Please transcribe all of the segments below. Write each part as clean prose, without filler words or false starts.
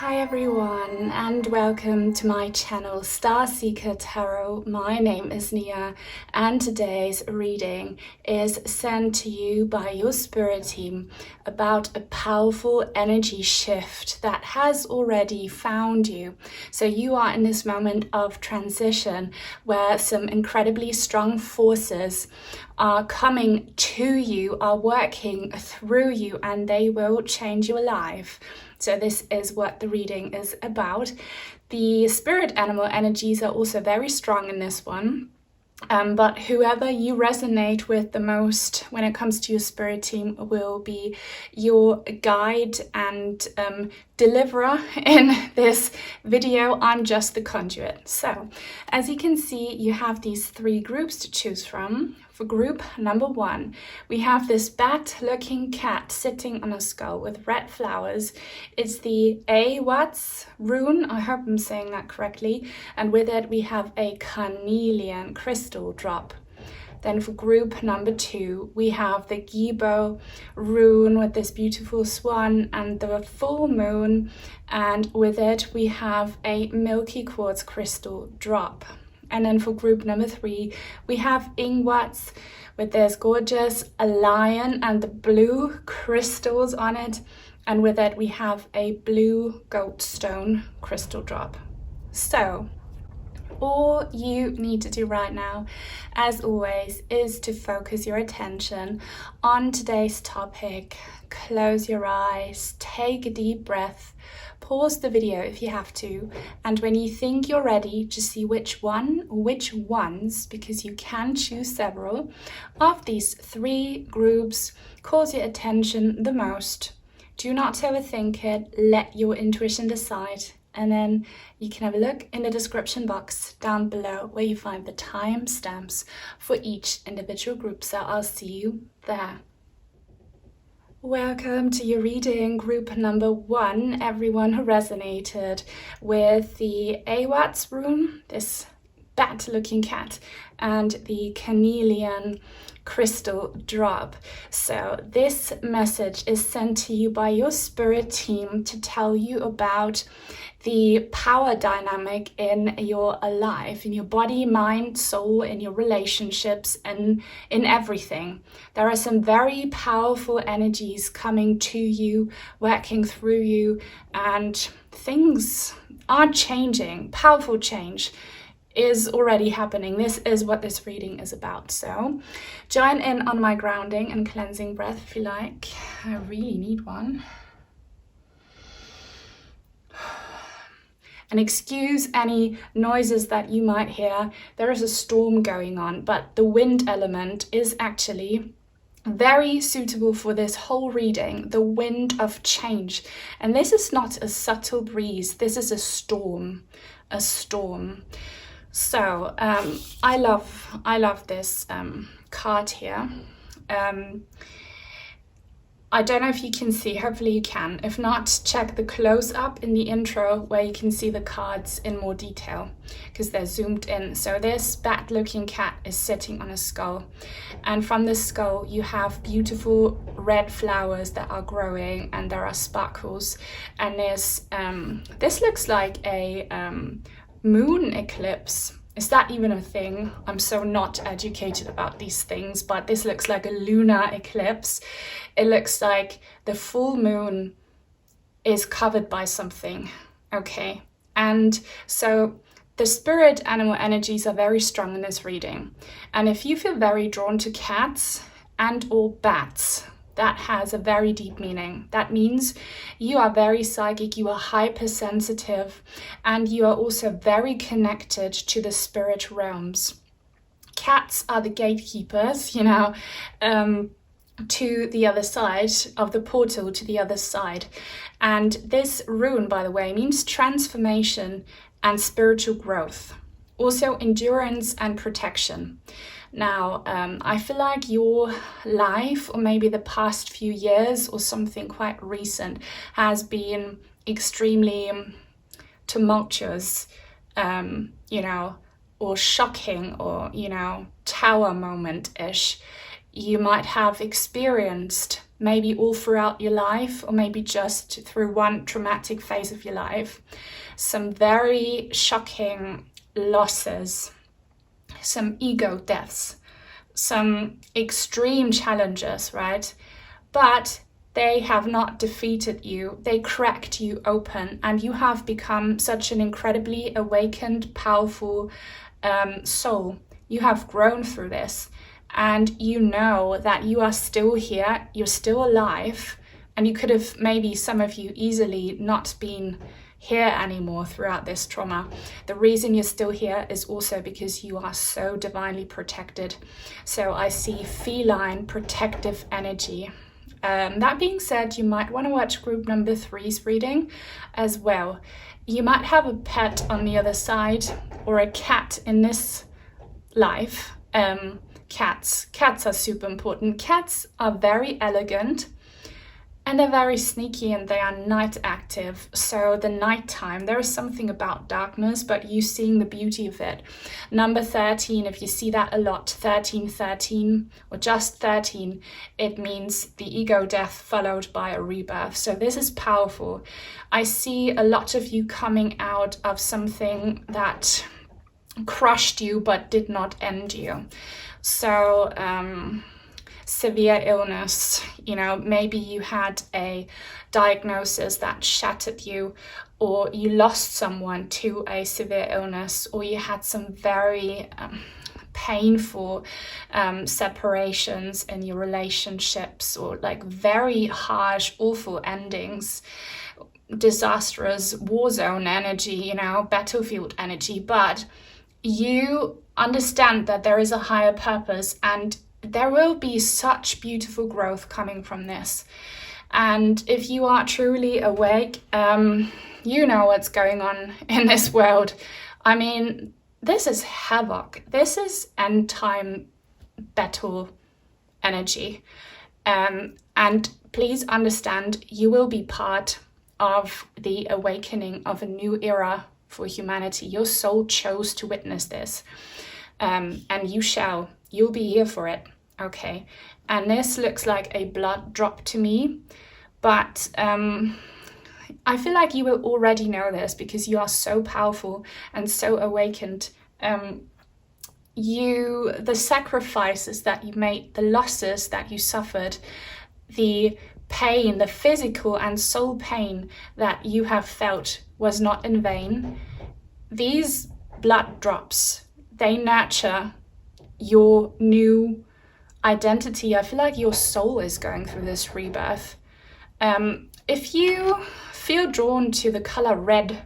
Hi everyone and welcome to my channel Starseeker Tarot. My name is Nia and today's reading is sent to you by your spirit team about a powerful energy shift that has already found you. So you are in this moment of transition where some incredibly strong forces are coming to you, are working through you, and they will change your life. So this is what the reading is about. The spirit animal energies are also very strong in this one. But whoever you resonate with the most when it comes to your spirit team will be your guide and deliverer in this video. I'm just the conduit. So as you can see, you have these three groups to choose from. For group number one, we have this bat-looking cat sitting on a skull with red flowers. It's the Eihwaz rune, I hope I'm saying that correctly, and with it we have a Carnelian crystal drop. Then for group number two, we have the Gebo rune with this beautiful swan and the full moon, and with it we have a Milky quartz crystal drop. And then for group number three, we have Ingwaz with this gorgeous lion and the blue crystals on it. And with it, we have a blue Goldstone crystal drop. So all you need to do right now, as always, is to focus your attention on today's topic. Close your eyes, take a deep breath, pause the video if you have to, and when you think you're ready, just see which one or which ones, because you can choose several, of these three groups calls your attention the most. Do not overthink it, let your intuition decide, and then you can have a look in the description box down below where you find the timestamps for each individual group, so I'll see you there. Welcome to your reading, group number one, everyone who resonated with the Eihwaz rune, this bat-looking cat, and the Carnelian crystal drop. So this message is sent to you by your spirit team to tell you about the power dynamic in your life, in your body, mind, soul, in your relationships, and in everything. There are some very powerful energies coming to you, working through you, and things are changing. Powerful change is already happening. This is what this reading is about. So join in on my grounding and cleansing breath if you like. I really need one. And excuse any noises that you might hear. There is a storm going on, but the wind element is actually very suitable for this whole reading, the wind of change. And this is not a subtle breeze, this is a storm, a storm. So I love this card here. I don't know if you can see, hopefully you can. If not, check the close-up in the intro where you can see the cards in more detail because they're zoomed in. So this bat-looking cat is sitting on a skull, and from this skull you have beautiful red flowers that are growing and there are sparkles, and there's this looks like a moon eclipse. Is that even a thing? I'm so not educated about these things, but this looks like a lunar eclipse. It looks like the full moon is covered by something, okay? And so the spirit animal energies are very strong in this reading. And if you feel very drawn to cats and or bats, that has a very deep meaning. That means you are very psychic, you are hypersensitive, and you are also very connected to the spirit realms. Cats are the gatekeepers, you know, to the other side of the portal, to the other side. And this rune, by the way, means transformation and spiritual growth. Also endurance and protection. Now, I feel like your life, or maybe the past few years or something quite recent, has been extremely tumultuous, you know, or shocking, or, you know, tower moment-ish. You might have experienced maybe all throughout your life, or maybe just through one traumatic phase of your life. Some very shocking losses, some ego deaths, some extreme challenges, right? But they have not defeated you. They cracked you open, and you have become such an incredibly awakened, powerful soul. You have grown through this, and you know that you are still here, you're still alive, and you could have, maybe some of you, easily not been here anymore throughout this trauma. The reason you're still here is also because you are so divinely protected. So I see feline protective energy. That being said, you might want to watch group number 3's reading as well. You might have a pet on the other side, or a cat in this life. Cats are super important. Cats are very elegant, and they're very sneaky, and they are night active. So the nighttime, there is something about darkness, but you seeing the beauty of it. Number 13, if you see that a lot, 13, or just 13, it means the ego death followed by a rebirth. So this is powerful. I see a lot of you coming out of something that crushed you but did not end you. So severe illness, maybe you had a diagnosis that shattered you, or you lost someone to a severe illness, or you had some very painful separations in your relationships, or like very harsh, awful endings, disastrous war zone energy, battlefield energy. But you understand that there is a higher purpose, and there will be such beautiful growth coming from this. And if you are truly awake, you know what's going on in this world. I mean, this is havoc. This is end time battle energy. And please understand, you will be part of the awakening of a new era for humanity. Your soul chose to witness this. And you'll be here for it. Okay, and this looks like a blood drop to me, but I feel like you will already know this because you are so powerful and so awakened. The sacrifices that you made, the losses that you suffered, the pain, the physical and soul pain that you have felt was not in vain. These blood drops, they nurture your new identity. I feel like your soul is going through this rebirth. If you feel drawn to the color red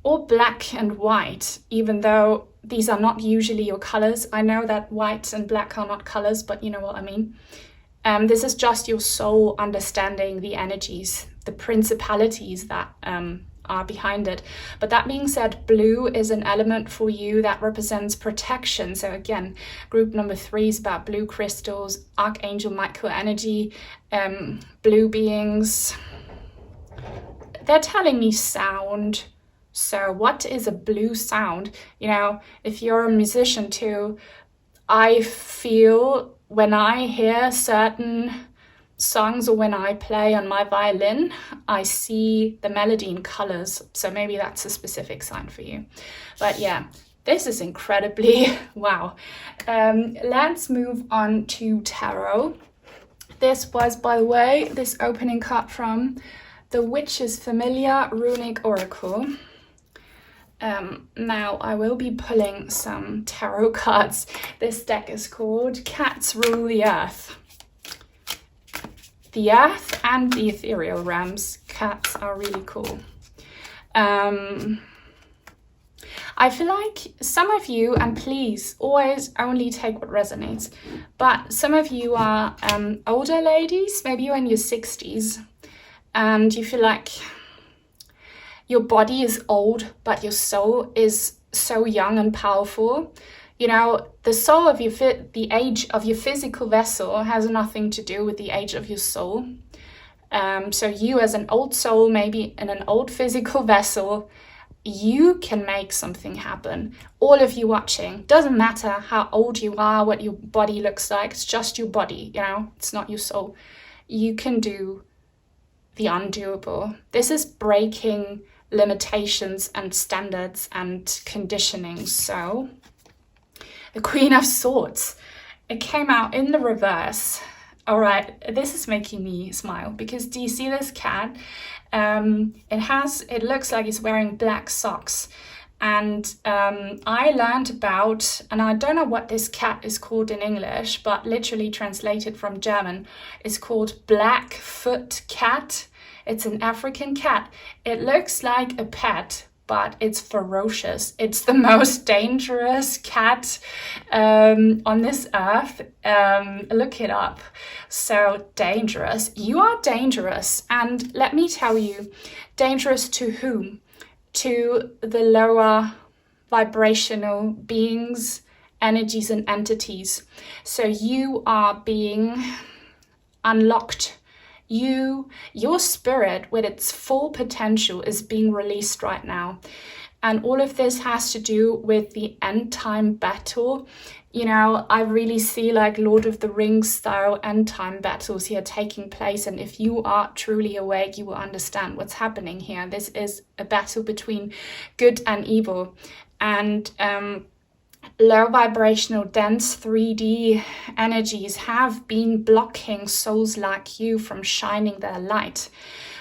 or black and white, even though these are not usually your colors, I know that white and black are not colors, but you know what I mean. This is just your soul understanding the energies, the principalities that are behind it. But that being said, blue is an element for you that represents protection. So again, group number 3 is about blue crystals, Archangel Michael energy, blue beings. They're telling me sound. So what is a blue sound? If you're a musician too, I feel when I hear certain songs, or when I play on my violin, I see the melody in colors. So maybe that's a specific sign for you. But yeah, this is incredibly wow. Let's move on to tarot. This was, by the way, this opening card from the Witch's Familiar Runic Oracle. Now I will be pulling some tarot cards. This deck is called Cats Rule the Earth. The earth and the ethereal realms. Cats are really cool. I feel like some of you, and please always only take what resonates, but some of you are older ladies, maybe you're in your 60s, and you feel like your body is old, but your soul is so young and powerful. The soul of the age of your physical vessel has nothing to do with the age of your soul. So you as an old soul, maybe in an old physical vessel, you can make something happen. All of you watching, doesn't matter how old you are, what your body looks like, it's just your body, it's not your soul. you can do the undoable. This is breaking limitations and standards and conditioning. So the Queen of Swords, it came out in the reverse. All right, this is making me smile because do you see this cat? It looks like it's wearing black socks. And I learned about, and I don't know what this cat is called in English, but literally translated from German, it's called Blackfoot cat. It's an African cat. It looks like a pet, but it's ferocious. It's the most dangerous cat on this earth. Look it up. So dangerous. You are dangerous. And let me tell you, dangerous to whom? To the lower vibrational beings, energies and entities. So you are being unlocked. Your spirit with its full potential is being released right now. And all of this has to do with the end time battle. You know, I really see like Lord of the Rings style end time battles here taking place. And if you are truly awake, you will understand what's happening here. This is a battle between good and evil. And low vibrational, dense 3D energies have been blocking souls like you from shining their light.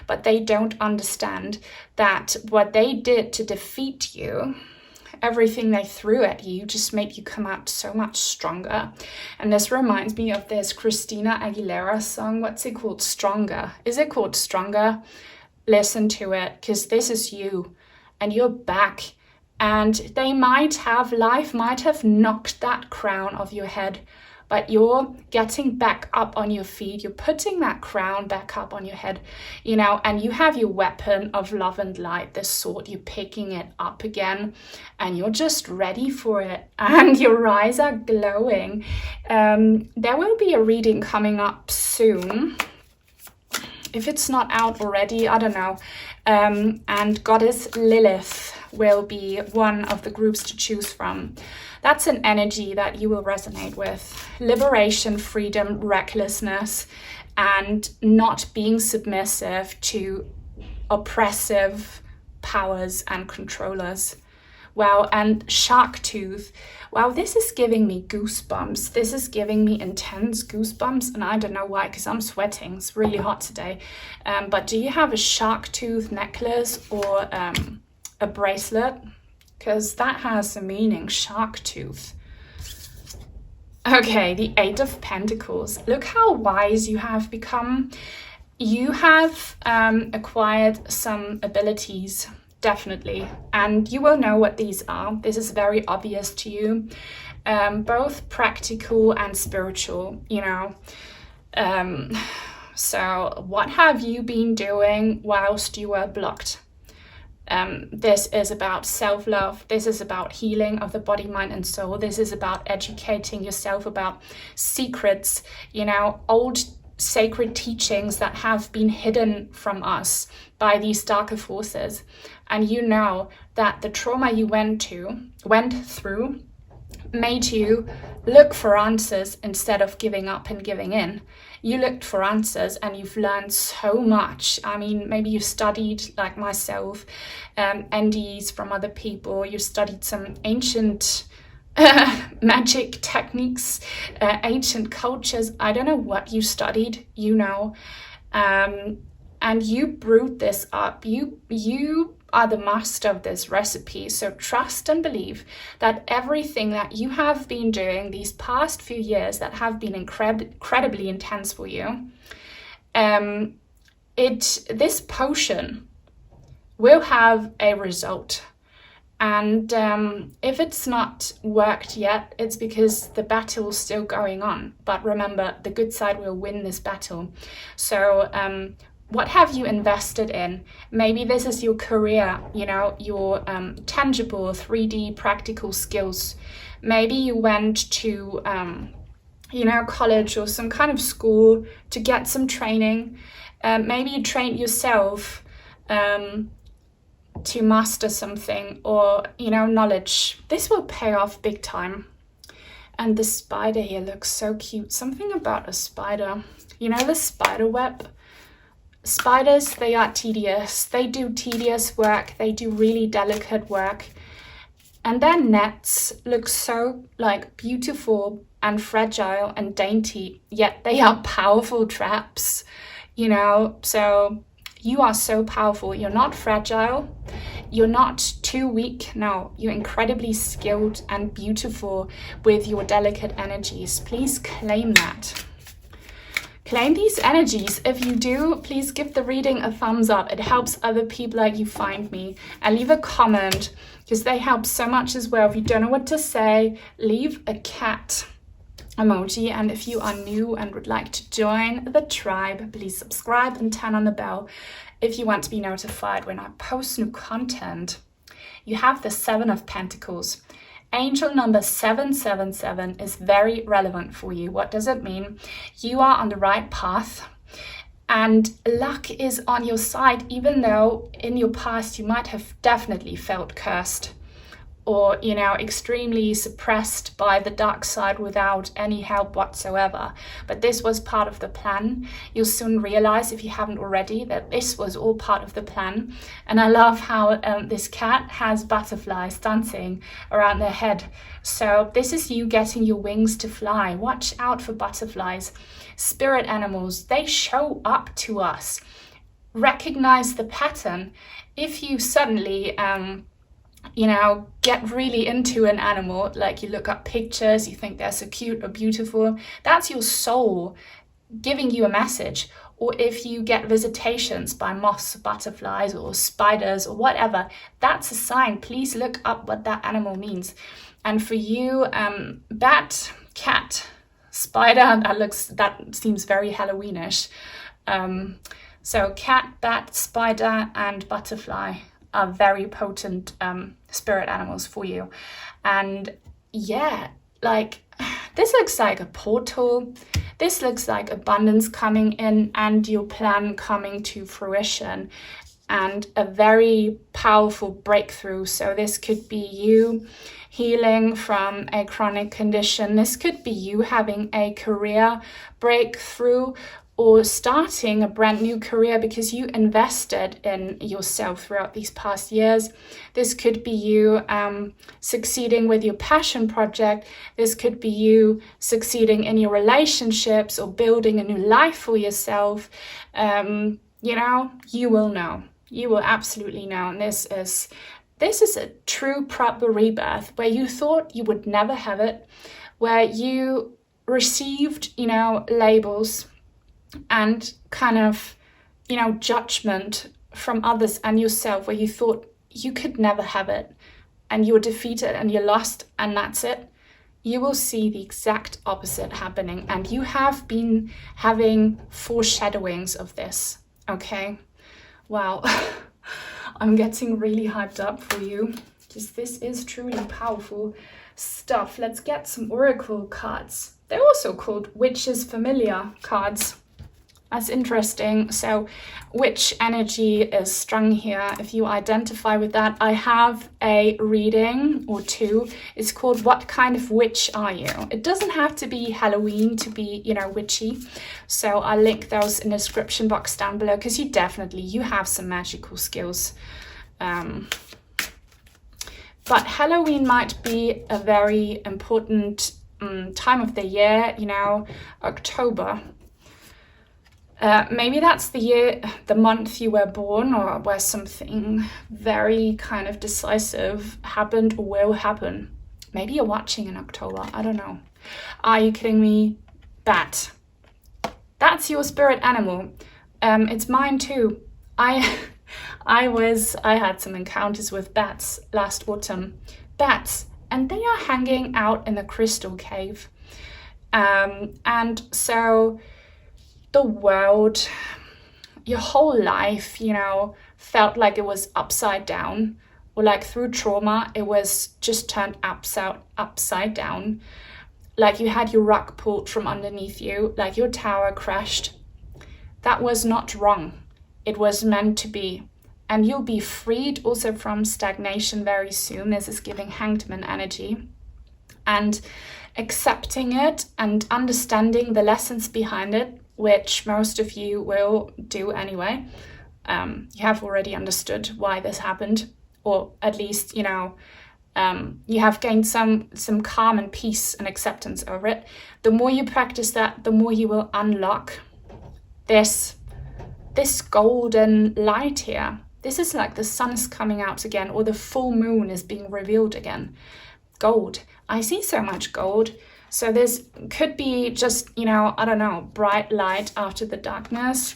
But they don't understand that what they did to defeat you, everything they threw at you just made you come out so much stronger. And this reminds me of this Christina Aguilera song. What's it called? Stronger. Is it called Stronger? Listen to it, because this is you and you're back. And life might have knocked that crown off your head, but you're getting back up on your feet. You're putting that crown back up on your head, you know, and you have your weapon of love and light, this sword. You're picking it up again and you're just ready for it. And your eyes are glowing. There will be a reading coming up soon. If it's not out already, I don't know. And Goddess Lilith will be one of the groups to choose from. That's an energy that you will resonate with. Liberation, freedom, recklessness, and not being submissive to oppressive powers and controllers. Wow, and shark tooth. Wow, this is giving me goosebumps. This is giving me intense goosebumps, and I don't know why, because I'm sweating. It's really hot today. But do you have a shark tooth necklace or a bracelet? Because that has a meaning, shark tooth. Okay, the Eight of Pentacles. Look how wise you have become. You have acquired some abilities, definitely, and you will know what these are. This is very obvious to you, both practical and spiritual, you know. So what have you been doing whilst you were blocked? This is about self-love. This is about healing of the body, mind and soul. This is about educating yourself about secrets, you know, old sacred teachings that have been hidden from us by these darker forces. And you know that the trauma you went through made you look for answers instead of giving up and giving in. You looked for answers and you've learned so much. I mean, maybe you studied, like myself, NDEs from other people. You studied some ancient magic techniques, ancient cultures. I don't know what you studied, you know, and you brewed this up. You are the master of this recipe. So trust and believe that everything that you have been doing these past few years that have been incredibly intense for you, this potion will have a result. And if it's not worked yet, it's because the battle's still going on. But remember, the good side will win this battle. So what have you invested in? Maybe this is your career, you know, your tangible 3D practical skills. Maybe you went to, you know, college or some kind of school to get some training. Maybe you trained yourself to master something, or, you know, knowledge. This will pay off big time. And the spider here looks so cute. Something about a spider. You know the spider web? Spiders, they are tedious. They do tedious work. They do really delicate work. And their nets look so like beautiful and fragile and dainty, yet they are powerful traps, you know? So you are so powerful. You're not fragile. You're not too weak. No, you're incredibly skilled and beautiful with your delicate energies. Please claim that. Claim these energies. If you do, please give the reading a thumbs up. It helps other people like you find me. And leave a comment, because they help so much as well. If you don't know what to say, leave a cat emoji. And if you are new and would like to join the tribe, please subscribe and turn on the bell if you want to be notified when I post new content. You have the 7 of Pentacles. Angel number 777 is very relevant for you. What does it mean? You are on the right path and luck is on your side, even though in your past you might have definitely felt cursed or, you know, extremely suppressed by the dark side without any help whatsoever. But this was part of the plan. You'll soon realize, if you haven't already, that this was all part of the plan. And I love how this cat has butterflies dancing around their head. So this is you getting your wings to fly. Watch out for butterflies. Spirit animals, they show up to us. Recognize the pattern. If you suddenly you know, get really into an animal, like you look up pictures, you think they're so cute or beautiful, that's your soul giving you a message. Or if you get visitations by moths, butterflies or spiders or whatever, that's a sign. Please look up what that animal means. And for you, bat, cat, spider, that seems very Halloweenish. So cat, bat, spider and butterfly are very potent spirit animals for you. And yeah, like this looks like a portal. This looks like abundance coming in and your plan coming to fruition and a very powerful breakthrough. So this could be you healing from a chronic condition. This could be you having a career breakthrough or starting a brand new career because you invested in yourself throughout these past years. This could be you succeeding with your passion project. This could be you succeeding in your relationships or building a new life for yourself. You know, you will know. You will absolutely know. And this is a true proper rebirth where you thought you would never have it, where you received, you know, labels and kind of, you know, judgment from others and yourself, where you thought you could never have it and you were defeated and you lost and that's it. You will see the exact opposite happening, and you have been having foreshadowings of this. Okay, wow. I'm getting really hyped up for you because this is truly powerful stuff. Let's get some oracle cards. They're also called Witch's Familiar cards. That's interesting. So witch energy is strung here. If you identify with that, I have a reading or two. It's called What Kind of Witch Are You? It doesn't have to be Halloween to be, you know, witchy. So I'll link those in the description box down below because you have some magical skills. But Halloween might be a very important time of the year, you know, October. Maybe that's the month you were born, or where something very kind of decisive happened or will happen. Maybe you're watching in October, I don't know. Are you kidding me? Bat. That's your spirit animal. It's mine too. I had some encounters with bats last autumn. Bats, and they are hanging out in a crystal cave. And so the world, your whole life, you know, felt like it was upside down, or like through trauma, it was just turned upside down. Like you had your rug pulled from underneath you, like your tower crashed. That was not wrong. It was meant to be. And you'll be freed also from stagnation very soon. This is giving hangman energy. And accepting it and understanding the lessons behind it which most of you will do anyway. You have already understood why this happened, or at least, you know, you have gained some calm and peace and acceptance over it. The more you practice that, the more you will unlock this golden light here. This is like the sun is coming out again, or the full moon is being revealed again. Gold. I see so much gold. So this could be just, you know, I don't know, bright light after the darkness,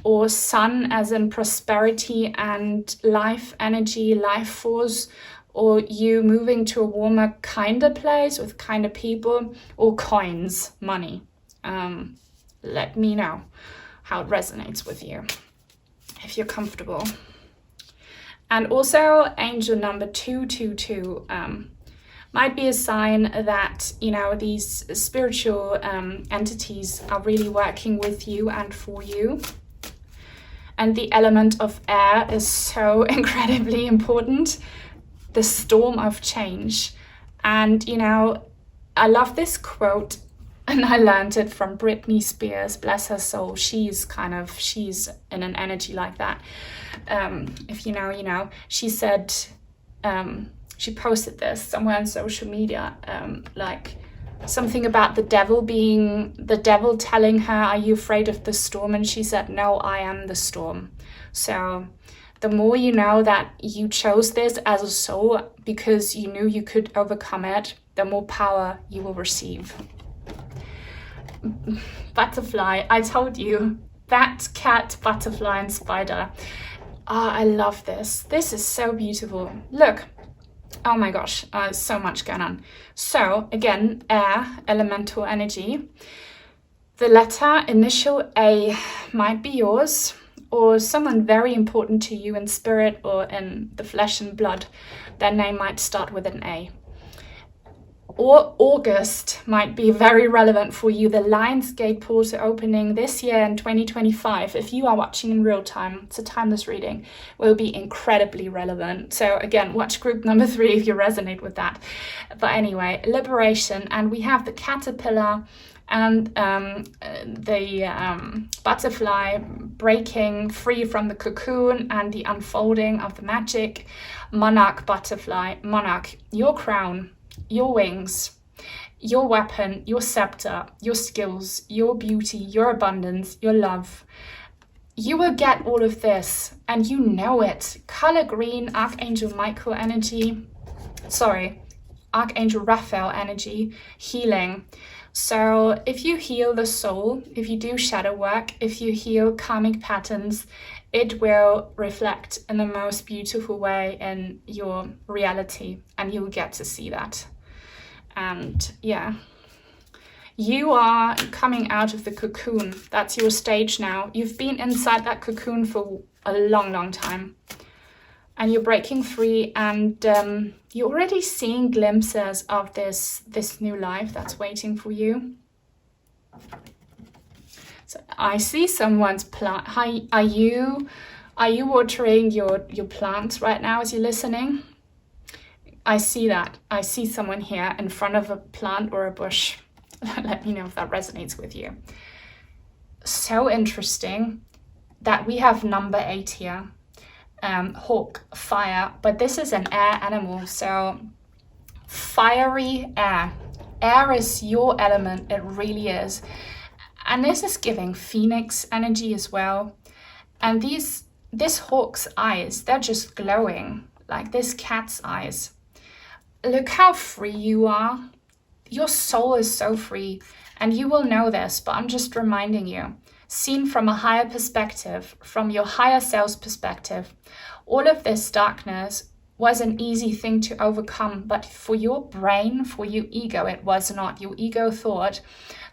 or sun as in prosperity and life energy, life force, or you moving to a warmer, kinder place with kinder people, or coins, money. Let me know how it resonates with you, if you're comfortable. And also angel number 222 might be a sign that, you know, these spiritual entities are really working with you and for you. And the element of air is so incredibly important. The storm of change. And, you know, I love this quote, and I learned it from Britney Spears, bless her soul. She's in an energy like that. If you know, you know. She said, she posted this somewhere on social media, like something about the devil telling her, are you afraid of the storm? And she said, no, I am the storm. So the more you know that you chose this as a soul because you knew you could overcome it, the more power you will receive. Butterfly, I told you, that cat, butterfly and spider. I love this. This is so beautiful. Look. Oh my gosh, so much going on. So again, air, elemental energy. The letter initial A might be yours, or someone very important to you in spirit or in the flesh and blood. Their name might start with an A. Or August might be very relevant for you. The Lionsgate portal opening this year in 2025, if you are watching in real time, it's a timeless reading, will be incredibly relevant. So again, watch group number 3 if you resonate with that. But anyway, liberation, and we have the caterpillar and the butterfly breaking free from the cocoon and the unfolding of the magic. Monarch butterfly, monarch, your crown, your wings, your weapon, your scepter, your skills, your beauty, your abundance, your love. You will get all of this, and you know it. Color green, Archangel Michael energy. Archangel Raphael energy, healing. So if you heal the soul, if you do shadow work, if you heal karmic patterns, it will reflect in the most beautiful way in your reality, and you'll get to see that. And yeah, you are coming out of the cocoon. That's your stage now. You've been inside that cocoon for a long, long time, and you're breaking free, and you're already seeing glimpses of this new life that's waiting for you. So I see someone's plant. Are you watering your plants right now as you're listening? I see that. I see someone here in front of a plant or a bush. Let me know if that resonates with you. So interesting that we have number 8 here. Hawk, fire, but this is an air animal. So fiery air. Air is your element. It really is. And this is giving phoenix energy as well. And this hawk's eyes, they're just glowing, like this cat's eyes. Look how free you are. Your soul is so free, and you will know this, but I'm just reminding you. Seen from a higher perspective, from your higher self's perspective, all of this darkness was an easy thing to overcome, but for your brain, for your ego, it was not. Your ego thought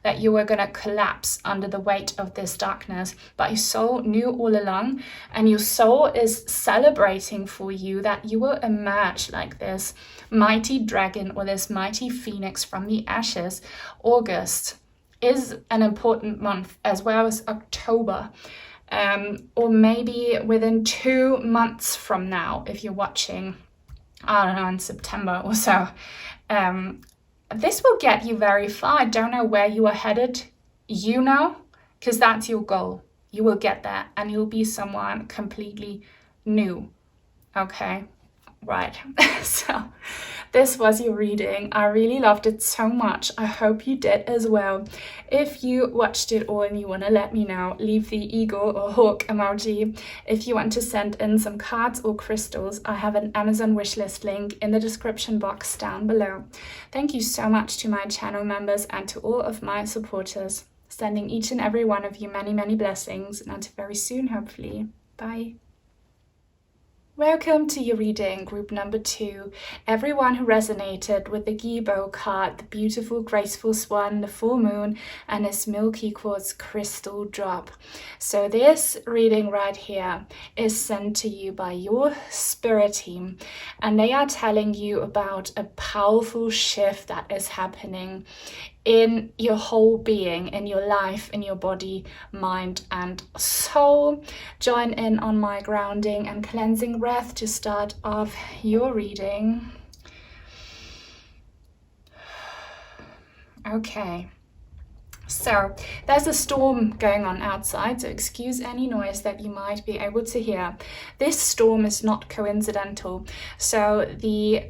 that you were going to collapse under the weight of this darkness, but your soul knew all along, and your soul is celebrating for you that you will emerge like this mighty dragon or this mighty phoenix from the ashes. August is an important month, as well as October, or maybe within 2 months from now, if you're watching, I don't know, in September or so. This will get you very far. I don't know where you are headed. You know, because that's your goal. You will get there and you'll be someone completely new. Okay, right. So this was your reading. I really loved it so much. I hope you did as well. If you watched it all and you want to let me know, leave the eagle or hawk emoji. If you want to send in some cards or crystals, I have an Amazon wishlist link in the description box down below. Thank you so much to my channel members and to all of my supporters. Sending each and every one of you many, many blessings, and until very soon, hopefully. Bye. Welcome to your reading, group number 2. Everyone who resonated with the Gebo card, the beautiful, graceful swan, the full moon, and this Milky quartz crystal drop. So this reading right here is sent to you by your spirit team, and they are telling you about a powerful shift that is happening in your whole being, in your life, in your body, mind, and soul. Join in on my grounding and cleansing breath to start off your reading. Okay. So there's a storm going on outside, so excuse any noise that you might be able to hear. This storm is not coincidental. So the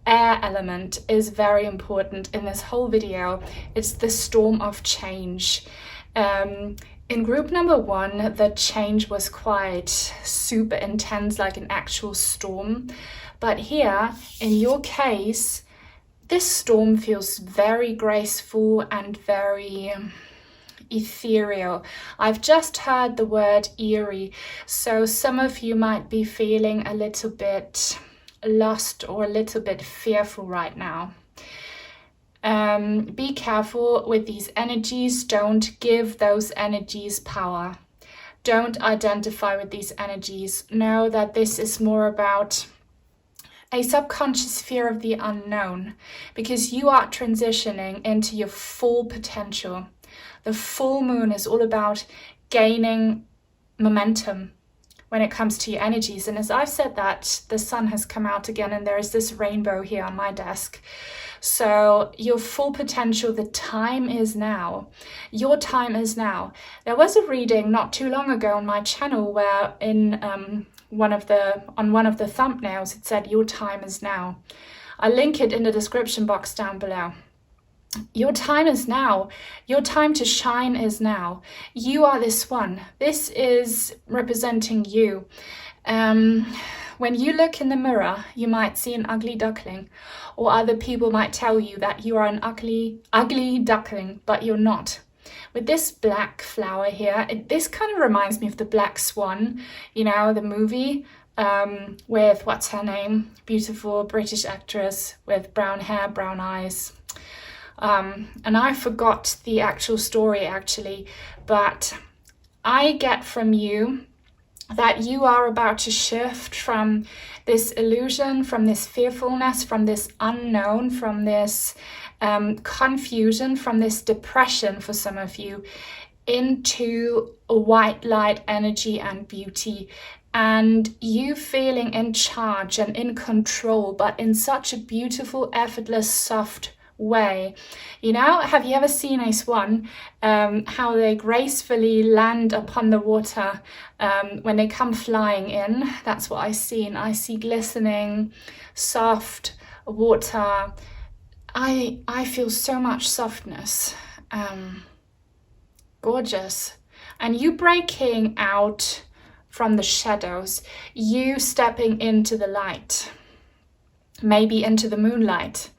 air element is very important in this whole video. It's the storm of change. In group number 1, the change was quite super intense, like an actual storm. But here, in your case, this storm feels very graceful and very ethereal. I've just heard the word eerie, so some of you might be feeling a little bit lost or a little bit fearful right now. Be careful with these energies. Don't give those energies power. Don't identify with these energies. Know that this is more about a subconscious fear of the unknown, because you are transitioning into your full potential. The full moon is all about gaining momentum when it comes to your energies. And as I've said that, the sun has come out again and there is this rainbow here on my desk. So your full potential, the time is now. Your time is now. There was a reading not too long ago on my channel where on one of the thumbnails it said your time is now. I'll link it in the description box down below. Your time is now. Your time to shine is now. You are this one. This is representing you. When you look in the mirror, you might see an ugly duckling, or other people might tell you that you are an ugly duckling, but you're not. With this black flower here, this kind of reminds me of the Black Swan, you know, the movie with, what's her name? Beautiful British actress with brown hair, brown eyes. And I forgot the actual story actually, but I get from you that you are about to shift from this illusion, from this fearfulness, from this unknown, from this confusion, from this depression for some of you, into a white light energy and beauty. And you feeling in charge and in control, but in such a beautiful, effortless, soft way. You know, have you ever seen a swan, how they gracefully land upon the water when they come flying in? That's what I see. And I see glistening, soft water. I feel so much softness. Gorgeous. And you breaking out from the shadows, you stepping into the light, maybe into the moonlight.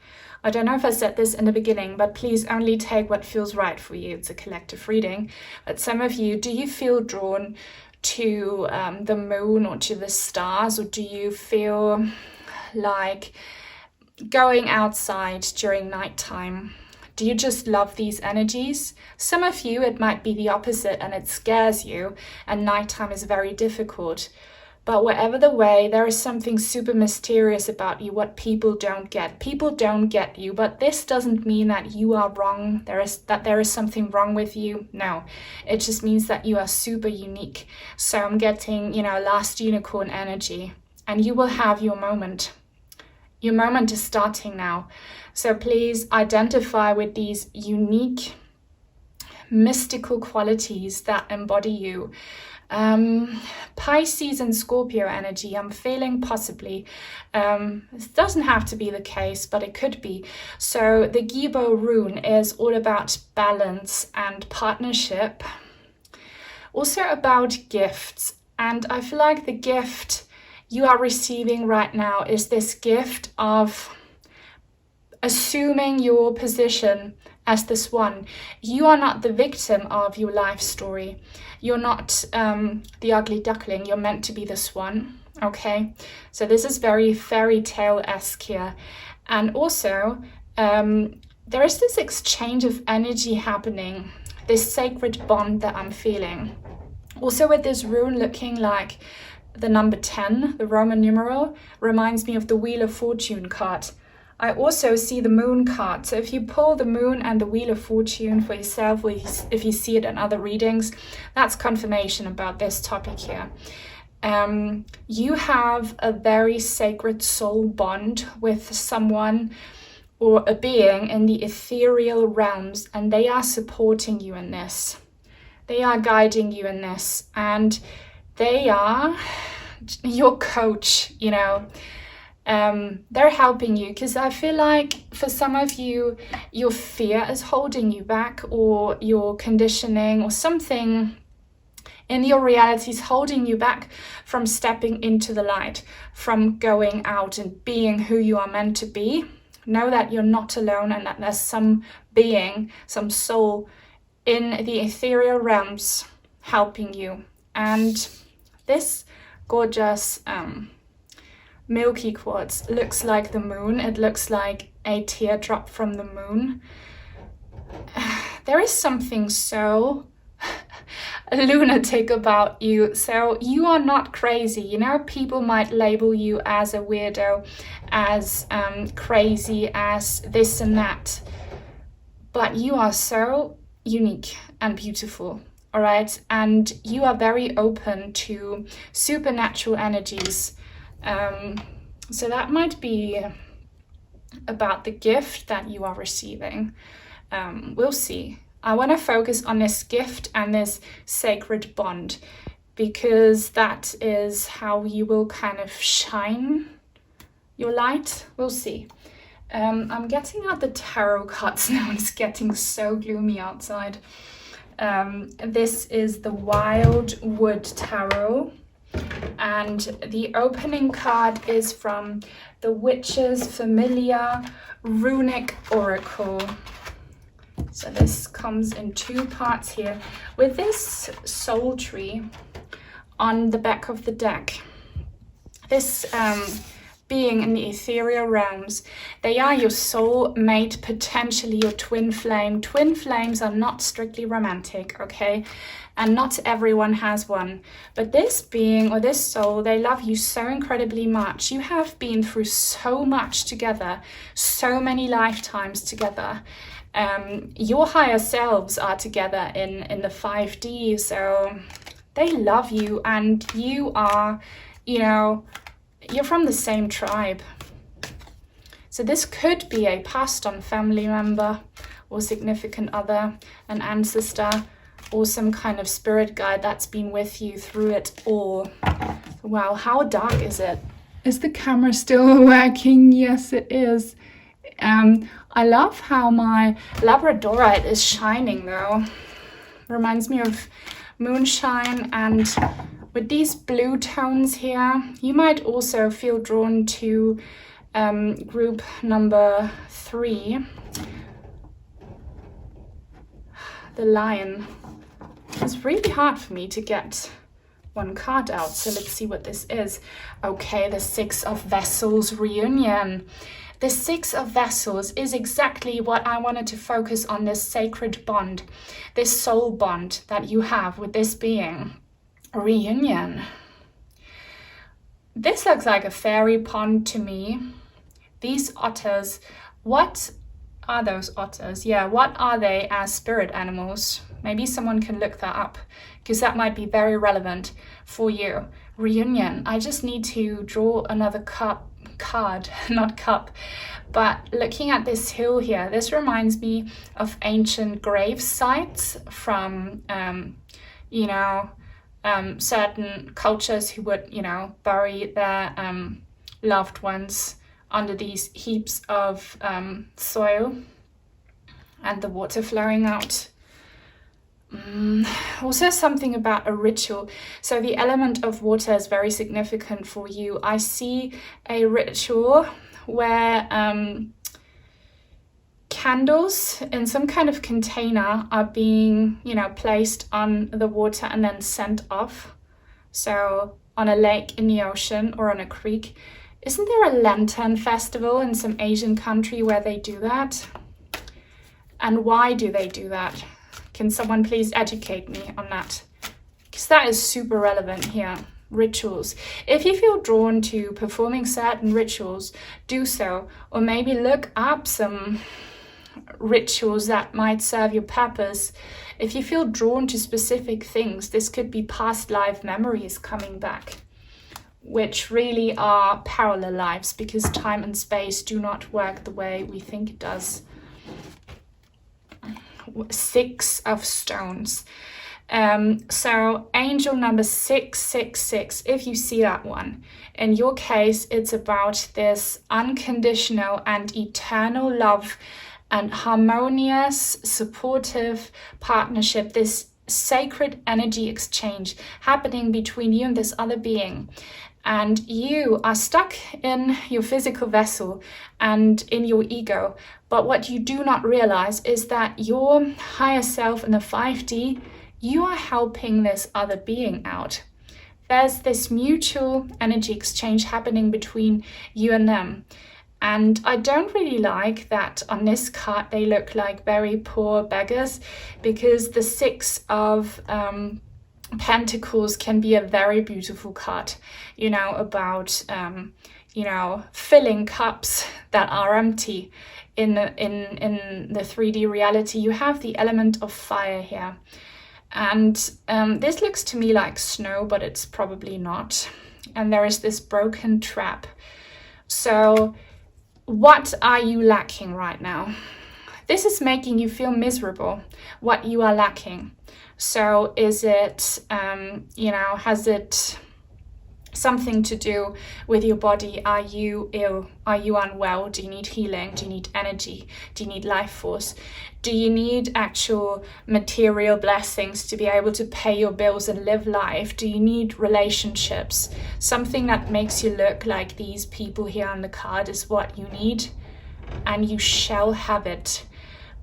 I don't know if I said this in the beginning, but please only take what feels right for you. It's a collective reading. But some of you, do you feel drawn to the moon or to the stars, or do you feel like going outside during nighttime? Do you just love these energies? Some of you, it might be the opposite and it scares you, and nighttime is very difficult. But whatever the way, there is something super mysterious about you, what people don't get. People don't get you, but this doesn't mean that you are wrong, there is something wrong with you. No, it just means that you are super unique. So I'm getting, you know, last unicorn energy, and you will have your moment. Your moment is starting now. So please identify with these unique mystical qualities that embody you. Pisces and Scorpio energy, I'm feeling possibly. It doesn't have to be the case, but it could be. So the Gebo rune is all about balance and partnership. Also about gifts. And I feel like the gift you are receiving right now is this gift of assuming your position as the swan. You are not the victim of your life story. You're not the ugly duckling. You're meant to be the swan, okay? So this is very fairy tale-esque here. And also, there is this exchange of energy happening, this sacred bond that I'm feeling. Also with this rune looking like the number 10, the Roman numeral, reminds me of the Wheel of Fortune card. I also see the moon card. So if you pull the moon and the Wheel of Fortune for yourself, or if you see it in other readings, that's confirmation about this topic here. You have a very sacred soul bond with someone or a being in the ethereal realms, and they are supporting you in this. They are guiding you in this, and they are your coach, you know. They're helping you, because I feel like for some of you, your fear is holding you back, or your conditioning or something in your reality is holding you back from stepping into the light, from going out and being who you are meant to be. Know that you're not alone, and that there's some being, some soul in the ethereal realms helping you. And this gorgeous Milky quartz looks like the moon. It looks like a teardrop from the moon. There is something so lunatic about you. So you are not crazy. You know, people might label you as a weirdo, as crazy, as this and that. But you are so unique and beautiful. All right. And you are very open to supernatural energies. So that might be about the gift that you are receiving. We'll see. I want to focus on this gift and this sacred bond, because that is how you will kind of shine your light. We'll see. I'm getting out the tarot cards now. It's getting so gloomy outside. This is the Wildwood Tarot. And the opening card is from the Witch's Familiar Runic Oracle. So this comes in two parts here, with this soul tree on the back of the deck. This being in the ethereal realms, they are your soul mate, potentially your twin flame. Twin flames are not strictly romantic, okay? And not everyone has one. But this being or this soul, they love you so incredibly much. You have been through so much together, so many lifetimes together. Your higher selves are together in the 5D, so they love you, and you are, you know, you're from the same tribe. So this could be a passed on family member or significant other, an ancestor, or some kind of spirit guide that's been with you through it all. Wow, how dark is it? Is the camera still working? Yes, it is. I love how my labradorite is shining though. Reminds me of moonshine, and with these blue tones here, you might also feel drawn to group number 3, the lion. It's really hard for me to get one card out, so let's see what this is. Okay, the 6 of Vessels reunion. The 6 of Vessels is exactly what I wanted to focus on, this sacred bond, this soul bond that you have with this being. Reunion. This looks like a fairy pond to me. These otters, what are those otters? Yeah, what are they as spirit animals? Maybe someone can look that up, because that might be very relevant for you. Reunion. I just need to draw another card, not cup. But looking at this hill here, this reminds me of ancient grave sites from, certain cultures who would, bury their loved ones under these heaps of soil and the water flowing out. Also something about a ritual. So the element of water is very significant for you. I see a ritual where candles in some kind of container are being, placed on the water and then sent off. So on a lake, in the ocean, or on a creek. Isn't there a lantern festival in some Asian country where they do that? And why do they do that? Can someone please educate me on that? Because that is super relevant here. Rituals. If you feel drawn to performing certain rituals, do so. Or maybe look up some rituals that might serve your purpose. If you feel drawn to specific things, this could be past life memories coming back, which really are parallel lives, because time and space do not work the way we think it does. 6 of stones. So angel number 666, if you see that one, in your case, it's about this unconditional and eternal love and harmonious, supportive partnership, this sacred energy exchange happening between you and this other being. And you are stuck in your physical vessel and in your ego. But what you do not realize is that your higher self in the 5D, you are helping this other being out. There's this mutual energy exchange happening between you and them. And I don't really like that on this card they look like very poor beggars, because the 6 of Pentacles can be a very beautiful card, about filling cups that are empty. In the 3D reality, you have the element of fire here, and this looks to me like snow, but it's probably not. And there is this broken trap. So what are you lacking right now? This is making you feel miserable. What you are lacking. So is it, has it something to do with your body? Are you ill? Are you unwell? Do you need healing? Do you need energy? Do you need life force? Do you need actual material blessings to be able to pay your bills and live life? Do you need relationships? Something that makes you look like these people here on the card is what you need, and you shall have it.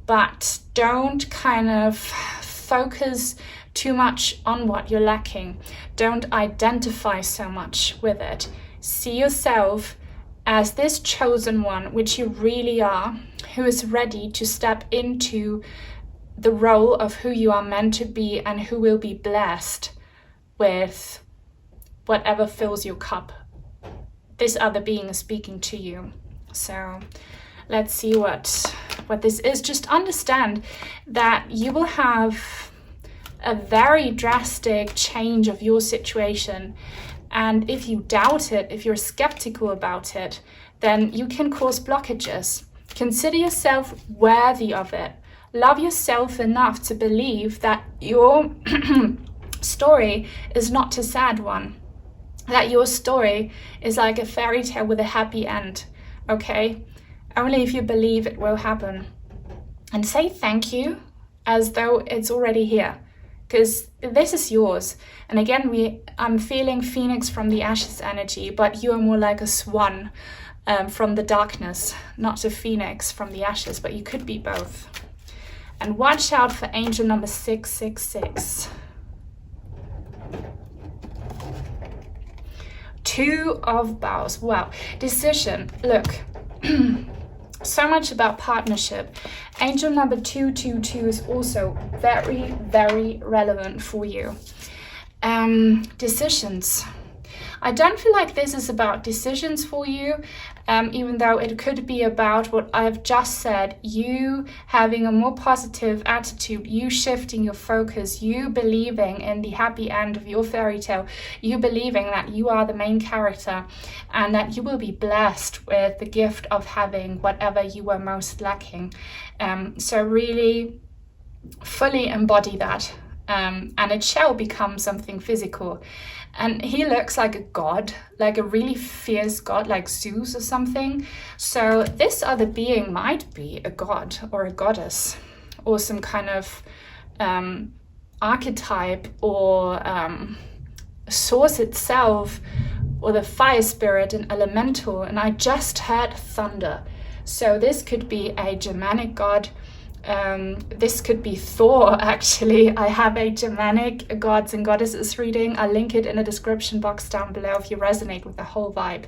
But don't kind of focus too much on what you're lacking. Don't identify so much with it. See yourself as this chosen one, which you really are, who is ready to step into the role of who you are meant to be and who will be blessed with whatever fills your cup. This other being is speaking to you. So let's see what this is. Just understand that you will have a very drastic change of your situation. And if you doubt it, if you're skeptical about it, then you can cause blockages. Consider yourself worthy of it. Love yourself enough to believe that your story is not a sad one. That your story is like a fairy tale with a happy end, okay? Only if you believe it will happen. And say thank you as though it's already here, because this is yours. And again, I'm feeling Phoenix from the ashes energy, but you are more like a swan from the darkness, not a phoenix from the ashes, but you could be both. And watch out for angel number 666. 2 of Bows. Wow. Decision. Look. So much about partnership. Angel number 222 is also very, very relevant for you. Decisions. I don't feel like this is about decisions for you, even though it could be about what I've just said, you having a more positive attitude, you shifting your focus, you believing in the happy end of your fairy tale, you believing that you are the main character and that you will be blessed with the gift of having whatever you were most lacking. So really fully embody that, and it shall become something physical. And he looks like a god, like a really fierce god, like Zeus or something. So this other being might be a god or a goddess or some kind of archetype or source itself, or the fire spirit, an elemental. And I just heard thunder. So this could be a Germanic god. This could be Thor, actually. I have a Germanic gods and goddesses reading. I'll link it in the description box down below if you resonate with the whole vibe.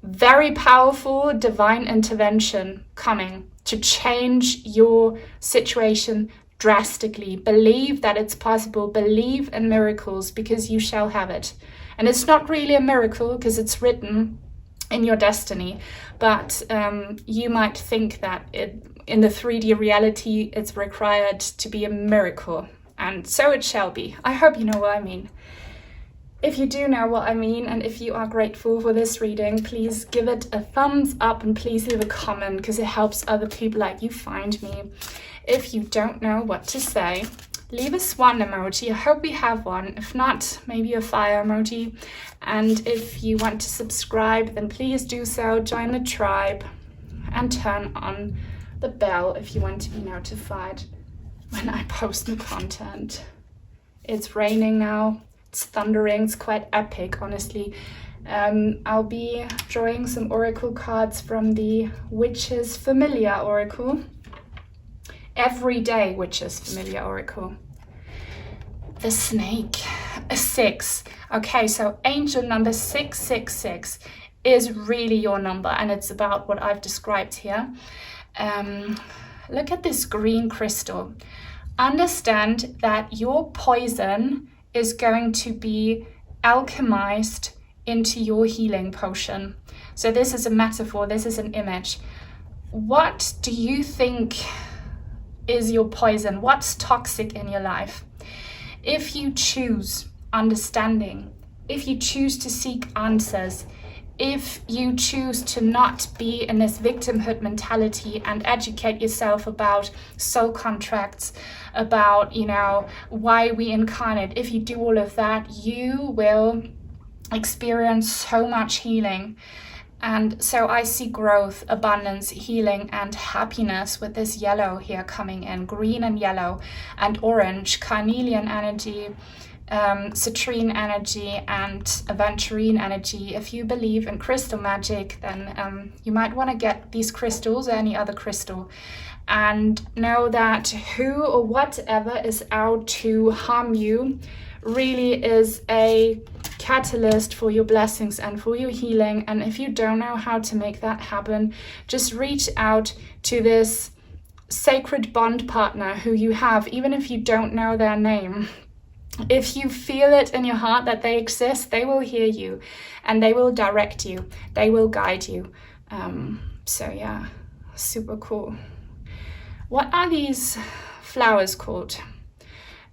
Very powerful divine intervention coming to change your situation drastically. Believe that it's possible. Believe in miracles, because you shall have it. And it's not really a miracle because it's written in your destiny, but you might think that in the 3D reality it's required to be a miracle, and so it shall be. I hope you know what I mean. If you do know what I mean, and if you are grateful for this reading, please give it a thumbs up and please leave a comment, because it helps other people like you find me. If you don't know what to say, leave a swan emoji. I hope we have one. If not, maybe a fire emoji. And if you want to subscribe, then please do so. Join the tribe and turn on the bell if you want to be notified when I post new content. It's raining now. It's thundering. It's quite epic, honestly. I'll be drawing some oracle cards from the Witches Familiar Oracle. Everyday Witches Familiar Oracle. The snake, a 6. Okay, so angel number 666 is really your number, and it's about what I've described here. Look at this green crystal. Understand that your poison is going to be alchemized into your healing potion. So this is a metaphor, this is an image. What do you think is your poison? What's toxic in your life? If you choose understanding, if you choose to seek answers, if you choose to not be in this victimhood mentality and educate yourself about soul contracts, about, why we incarnate, if you do all of that, you will experience so much healing. And so I see growth, abundance, healing, and happiness with this yellow here coming in, green and yellow and orange, carnelian energy, citrine energy, and aventurine energy. If you believe in crystal magic, then you might want to get these crystals or any other crystal, and know that who or whatever is out to harm you really is a catalyst for your blessings and for your healing. And if you don't know how to make that happen, just reach out to this sacred bond partner who you have, even if you don't know their name. If you feel it in your heart that they exist, they will hear you and they will direct you, they will guide you. So yeah, super cool. What are these flowers called?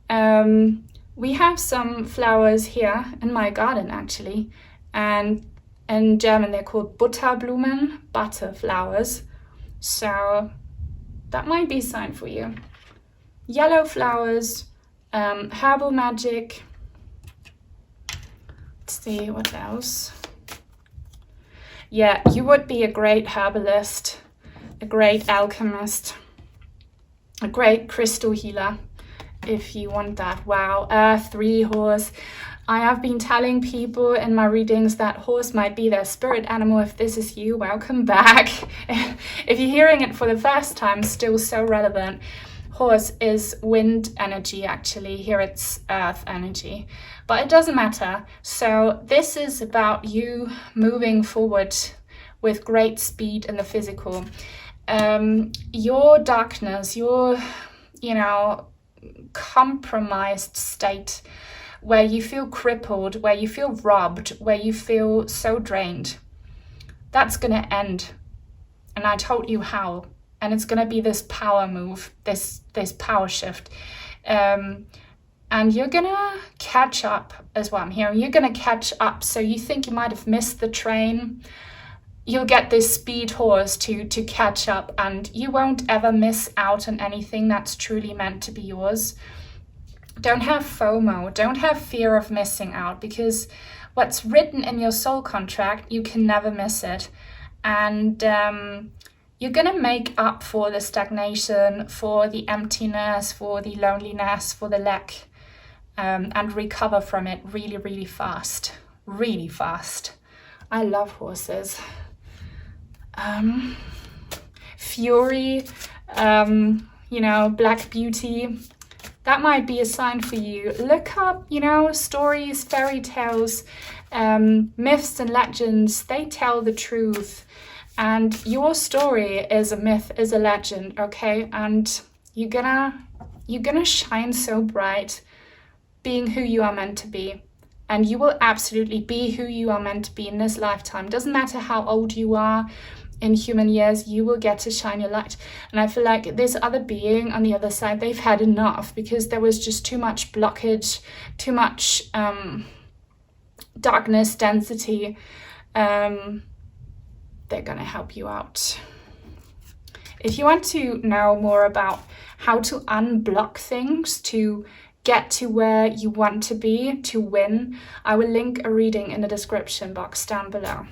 We have some flowers here in my garden, actually, and in German they're called Butterblumen, butterflowers. So that might be a sign for you. Yellow flowers, herbal magic. Let's see what else. Yeah, you would be a great herbalist, a great alchemist, a great crystal healer. If you want that. Wow, Earth, 3 horse. I have been telling people in my readings that horse might be their spirit animal. If this is you, welcome back. If you're hearing it for the first time, still so relevant. Horse is wind energy, actually. Here it's earth energy, but it doesn't matter. So this is about you moving forward with great speed in the physical. Your darkness, your, compromised state where you feel crippled, where you feel robbed, where you feel so drained, that's going to end. And I told you how. And it's going to be this power move, this power shift. And you're going to catch up as well. I'm hearing you're going to catch up. So you think you might have missed the train. You'll get this speed horse to catch up, and you won't ever miss out on anything that's truly meant to be yours. Don't have FOMO. Don't have fear of missing out, because what's written in your soul contract, you can never miss it. And you're going to make up for the stagnation, for the emptiness, for the loneliness, for the lack, and recover from it really, really fast. Really fast. I love horses. Fury, Black Beauty. That might be a sign for you. Look up, stories, fairy tales, myths and legends. They tell the truth. And your story is a myth, is a legend, okay? And you're gonna shine so bright being who you are meant to be. And you will absolutely be who you are meant to be in this lifetime. Doesn't matter how old you are in human years, you will get to shine your light. And I feel like this other being on the other side, they've had enough, because there was just too much blockage, too much darkness, density. They're going to help you out. If you want to know more about how to unblock things to get to where you want to be, to win, I will link a reading in the description box down below.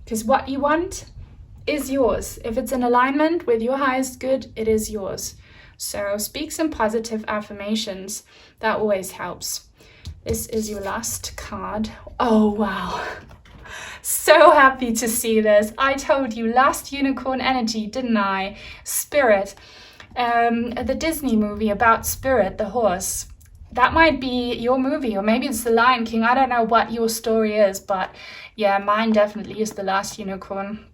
Because what you want is yours. If it's in alignment with your highest good, it is yours. So speak some positive affirmations. That always helps. This is your last card. Oh, wow. So happy to see this. I told you, last unicorn energy, didn't I? Spirit. The Disney movie about Spirit, the horse. That might be your movie, or maybe it's The Lion King. I don't know what your story is, but yeah, mine definitely is the last unicorn.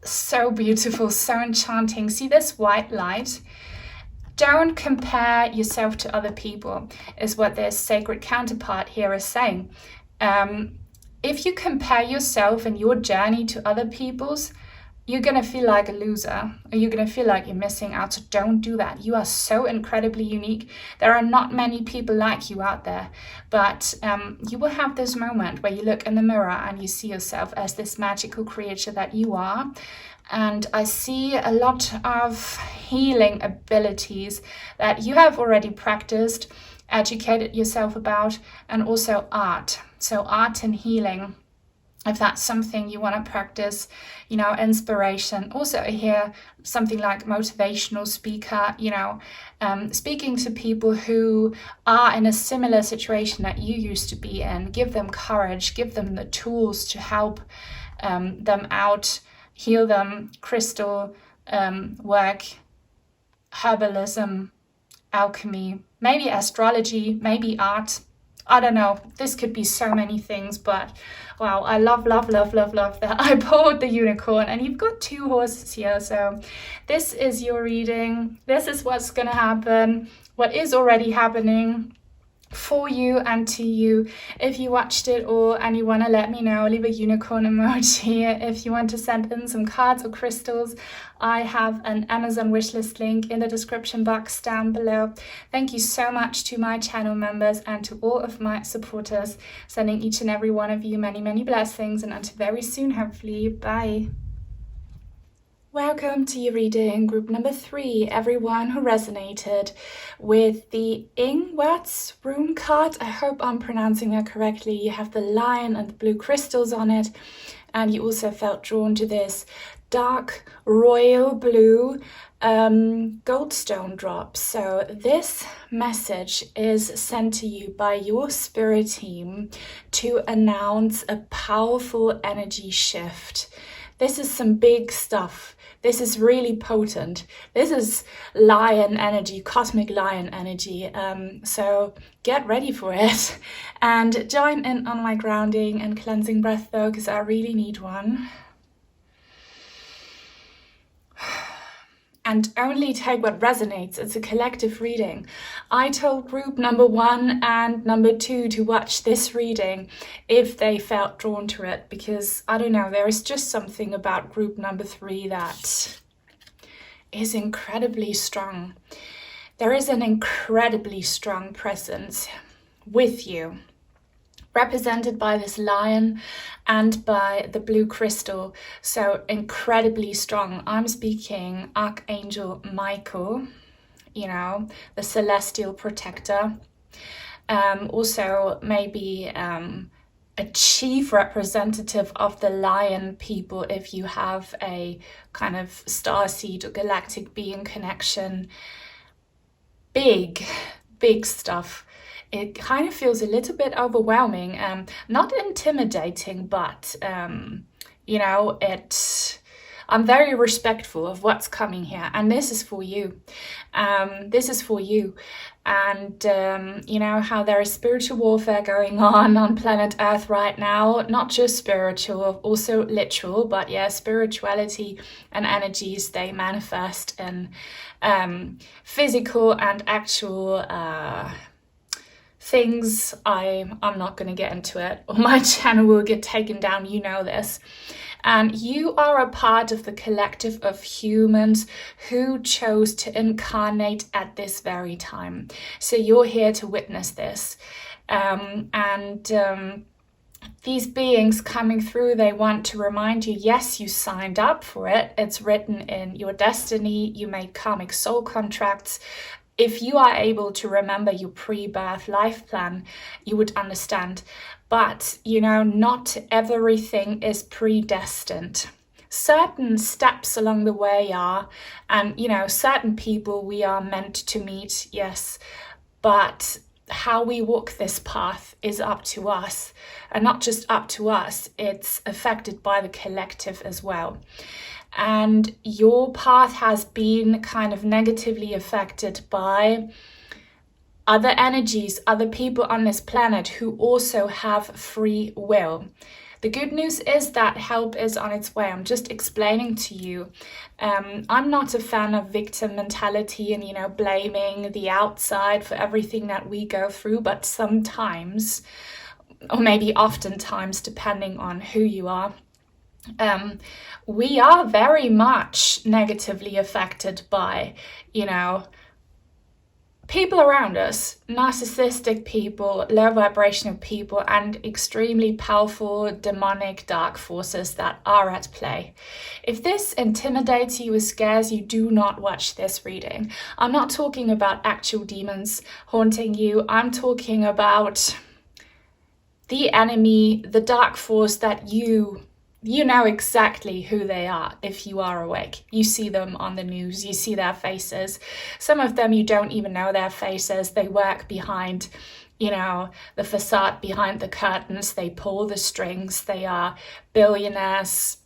So beautiful, so enchanting. See this white light? Don't compare yourself to other people, is what their sacred counterpart here is saying. If you compare yourself and your journey to other people's, you're going to feel like a loser, or you're going to feel like you're missing out. So don't do that. You are so incredibly unique. There are not many people like you out there, but you will have this moment where you look in the mirror and you see yourself as this magical creature that you are. And I see a lot of healing abilities that you have already practiced, educated yourself about, and also art. So art and healing, if that's something you want to practice, inspiration. Also here, something like motivational speaker, speaking to people who are in a similar situation that you used to be in. Give them courage, give them the tools to help them out, heal them. Crystal work, herbalism, alchemy, maybe astrology, maybe art. I don't know, this could be so many things, but wow, I love that I pulled the unicorn, and you've got 2 horses here. So this is your reading. This is what's going to happen, what is already happening for you and to you. If you watched it all and you want to let me know, leave a unicorn emoji. If you want to send in some cards or crystals, I have an Amazon wishlist link in the description box down below. Thank you so much to my channel members and to all of my supporters. Sending each and every one of you many, many blessings, and until very soon, hopefully. Bye. Welcome to your reading, group number 3, everyone who resonated with the Ingwaz rune card. I hope I'm pronouncing that correctly. You have the lion and the blue crystals on it, and you also felt drawn to this dark royal blue goldstone drop. So this message is sent to you by your spirit team to announce a powerful energy shift. This is some big stuff. This is really potent. This is lion energy, cosmic lion energy. So get ready for it and join in on my grounding and cleansing breath though, because I really need one. and only take what resonates. It's a collective reading. I told group number 1 and number 2 to watch this reading if they felt drawn to it, because I don't know, there is just something about group number 3 that is incredibly strong. There is an incredibly strong presence with you, represented by this lion and by the blue crystal. So incredibly strong. I'm speaking Archangel Michael, you know, the celestial protector. Also maybe a chief representative of the lion people if you have a kind of starseed or galactic being connection. Big stuff. It kind of feels a little bit overwhelming, not intimidating, but you know, I'm very respectful of what's coming here, and this is for you. This is for you. And you know how there is spiritual warfare going on planet Earth right now, not just spiritual, also literal, but yeah, spirituality and energies, they manifest in physical and actual things. I'm not going to get into it, or my channel will get taken down, you know this. And you are a part of the collective of humans who chose to incarnate at this very time. So you're here to witness this. These beings coming through, they want to remind you, yes, you signed up for it. It's written in your destiny. You made karmic soul contracts. If you are able to remember your pre-birth life plan, you would understand. But, you know, not everything is predestined. Certain steps along the way are, and, you know, certain people we are meant to meet, yes. But how we walk this path is up to us. And not just up to us, it's affected by the collective as well. And your path has been kind of negatively affected by other energies, other people on this planet who also have free will. The good news is that help is on its way. I'm just explaining to you. I'm not a fan of victim mentality and, you know, blaming the outside for everything that we go through, but sometimes, or maybe oftentimes, depending on who you are, we are very much negatively affected by, you know, people around us, narcissistic people, low vibrational people, and extremely powerful demonic dark forces that are at play. If this intimidates you or scares you, do not watch this reading. I'm not talking about actual demons haunting you. I'm talking about the enemy, the dark force that you know exactly who they are if you are awake. You see them on the news, you see their faces. Some of them you don't even know their faces. They work behind, you know, the facade, behind the curtains. They pull the strings. They are billionaires.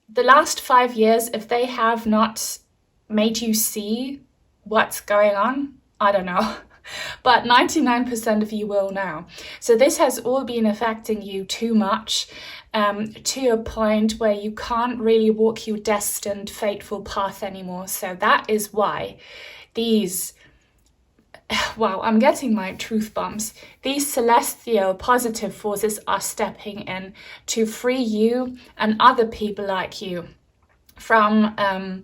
The last 5 years, if they have not made you see what's going on, I don't know. But 99% of you will know. So this has all been affecting you too much, to a point where you can't really walk your destined, fateful path anymore. So that is why these, wow, I'm getting my truth bumps. These celestial positive forces are stepping in to free you and other people like you from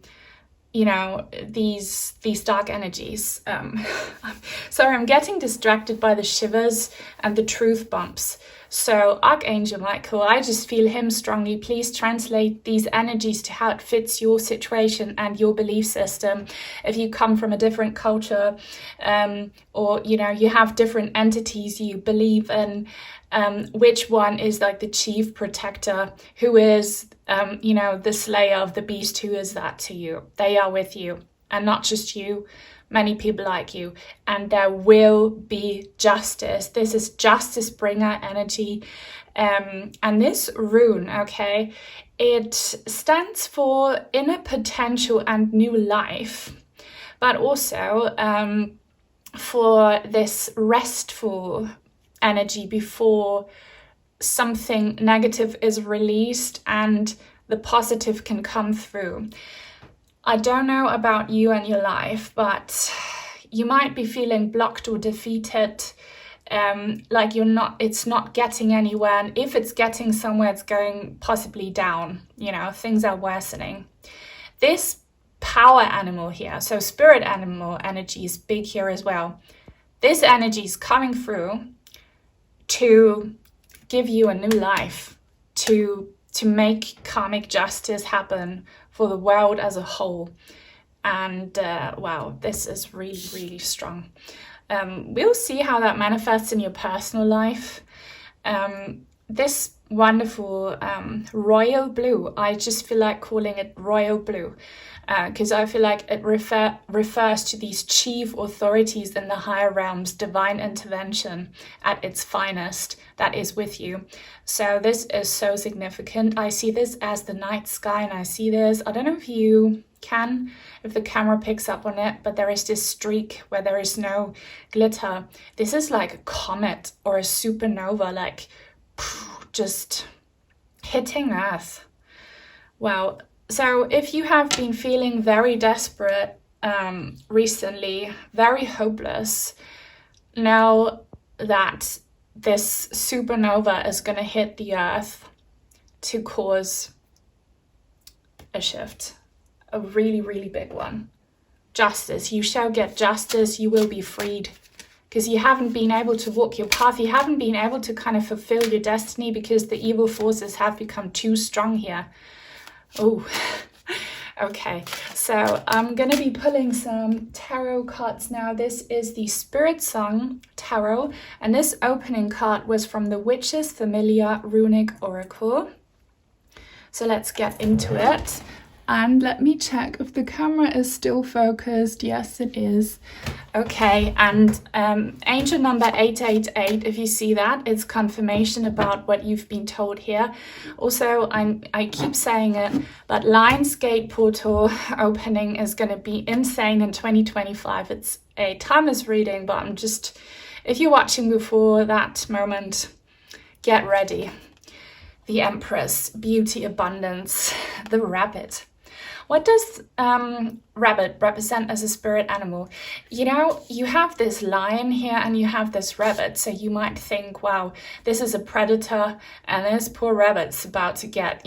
you know, these dark energies. Sorry, I'm getting distracted by the shivers and the truth bumps. So Archangel Michael, I just feel him strongly. Please translate these energies to how it fits your situation and your belief system. If you come from a different culture, or, you know, you have different entities you believe in, which one is like the chief protector, who is, you know, the slayer of the beast, who is that to you? They are with you, and not just you, many people like you, and there will be justice. This is justice bringer energy. And this rune, okay, it stands for inner potential and new life, but also for this restful energy before something negative is released and the positive can come through. I don't know about you and your life, but you might be feeling blocked or defeated, like it's not getting anywhere. And if it's getting somewhere, it's going possibly down, things are worsening. This power animal here, so spirit animal energy is big here as well. This energy is coming through to give you a new life, to make karmic justice happen for the world as a whole. And wow, this is really, really strong. We'll see how that manifests in your personal life. This wonderful royal blue, I just feel like calling it royal blue, because I feel like it refers to these chief authorities in the higher realms, divine intervention at its finest that is with you. So this is so significant. I see this as the night sky, and I see this, I don't know if you can, if the camera picks up on it, but there is this streak where there is no glitter. This is like a comet or a supernova, like just hitting Earth. Wow. So if you have been feeling very desperate recently, very hopeless, know that this supernova is going to hit the Earth to cause a shift, a really, really big one. Justice. You shall get justice. You will be freed. Because you haven't been able to walk your path. You haven't been able to kind of fulfill your destiny because the evil forces have become too strong here. Oh, okay. So I'm going to be pulling some tarot cards now. This is the Spirit Song Tarot. And this opening card was from the Witch's Familiar Runic Oracle. So let's get into it. And let me check if the camera is still focused. Yes, it is. Okay, and angel number 888, if you see that, it's confirmation about what you've been told here. Also, I keep saying it, but Lionsgate portal opening is going to be insane in 2025. It's a timeless reading, but if you're watching before that moment, get ready. The Empress, beauty, abundance, the rabbit. What does rabbit represent as a spirit animal? You have this lion here and you have this rabbit. So you might think, wow, this is a predator and this poor rabbit's about to get,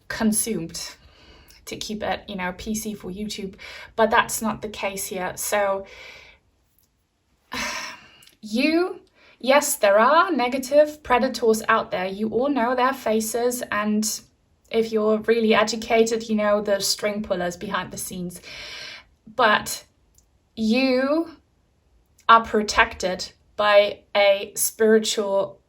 consumed, to keep it, PC for YouTube. But that's not the case here. So yes, there are negative predators out there. You all know their faces, and if you're really educated, you know the string pullers behind the scenes. But you are protected by a spiritual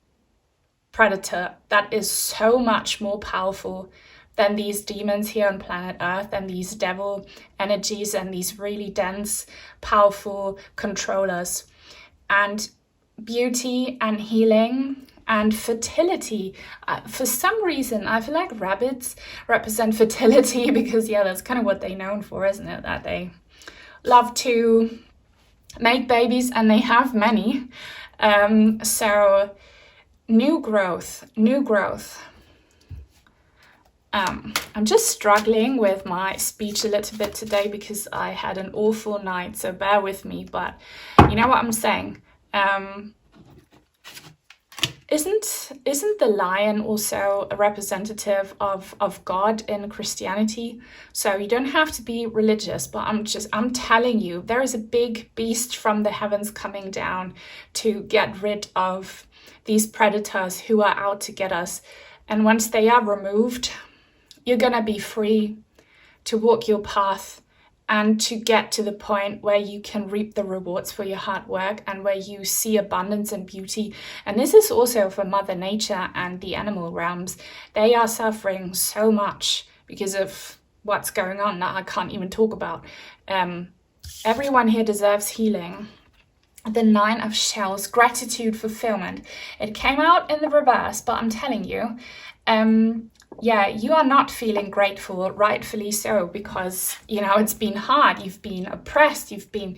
predator that is so much more powerful than these demons here on planet Earth and these devil energies and these really dense, powerful controllers. And beauty and healing and fertility. For some reason, I feel like rabbits represent fertility because, that's kind of what they're known for, isn't it? That they love to make babies and they have many. So new growth. I'm just struggling with my speech a little bit today because I had an awful night, so bear with me. But you know what I'm saying? Isn't the lion also a representative of God in Christianity? So you don't have to be religious, but I'm telling you, there is a big beast from the heavens coming down to get rid of these predators who are out to get us. And once they are removed, you're gonna be free to walk your path and to get to the point where you can reap the rewards for your hard work and where you see abundance and beauty. And this is also for Mother Nature and the animal realms. They are suffering so much because of what's going on that I can't even talk about. Everyone here deserves healing. The 9 of Shells, gratitude, fulfillment. It came out in the reverse, but I'm telling you, you are not feeling grateful, rightfully so, because, it's been hard. You've been oppressed. You've been,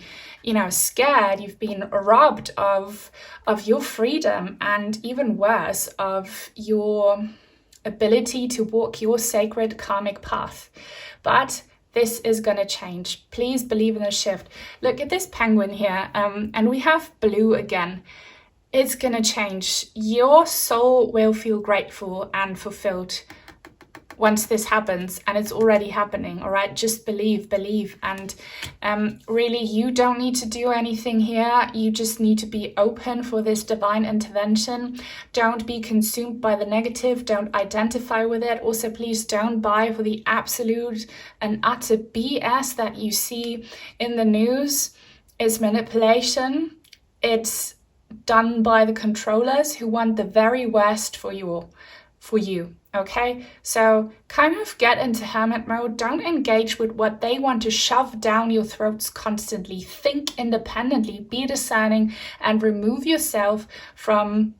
scared. You've been robbed of your freedom, and even worse, of your ability to walk your sacred karmic path. But this is going to change. Please believe in the shift. Look at this penguin here, and we have blue again. It's going to change. Your soul will feel grateful and fulfilled once this happens, and it's already happening. All right, just believe, and really, you don't need to do anything here. You just need to be open for this divine intervention. Don't be consumed by the negative. Don't identify with it. Also, please don't buy for the absolute and utter BS that you see in the news. It's manipulation. It's done by the controllers who want the very worst for you. Okay, so kind of get into hermit mode. Don't engage with what they want to shove down your throats constantly. Think independently, be discerning, and remove yourself from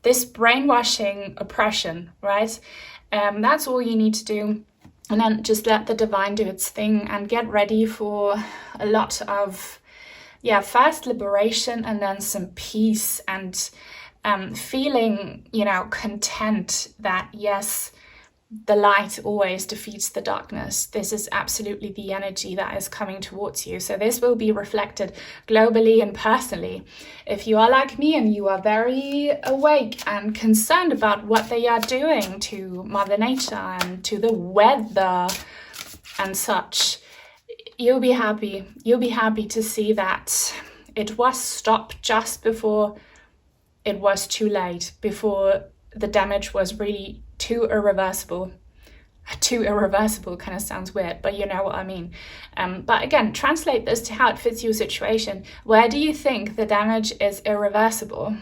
this brainwashing oppression, right? That's all you need to do. And then just let the divine do its thing and get ready for a lot of, first liberation and then some peace and feeling, content that, yes, the light always defeats the darkness. This is absolutely the energy that is coming towards you. So this will be reflected globally and personally. If you are like me and you are very awake and concerned about what they are doing to Mother Nature and to the weather and such, you'll be happy. You'll be happy to see that it was stopped just before it was too late, before the damage was really too irreversible. Too irreversible kind of sounds weird, but you know what I mean. But again, translate this to how it fits your situation. Where do you think the damage is irreversible?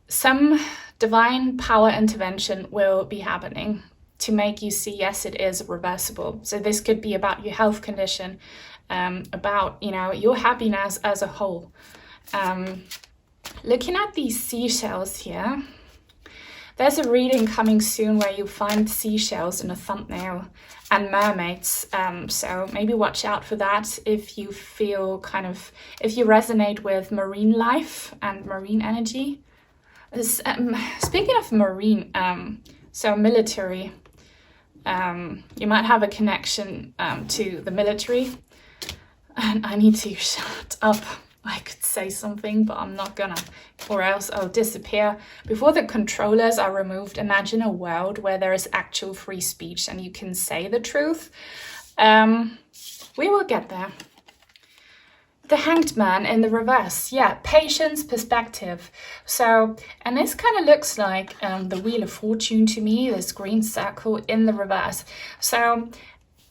Some divine power intervention will be happening to make you see, yes, it is reversible. So this could be about your health condition, about, your happiness as a whole. Looking at these seashells here, there's a reading coming soon where you find seashells in a thumbnail and mermaids. So maybe watch out for that if you feel if you resonate with marine life and marine energy. Speaking of marine, so military, you might have a connection to the military. And I need to shut up. I could say something, but I'm not gonna, or else I'll disappear. Before the controllers are removed, imagine a world where there is actual free speech and you can say the truth. We will get there. The Hanged Man in the reverse. Patience, perspective. So, and this kind of looks like the Wheel of Fortune to me, this green circle in the reverse. So,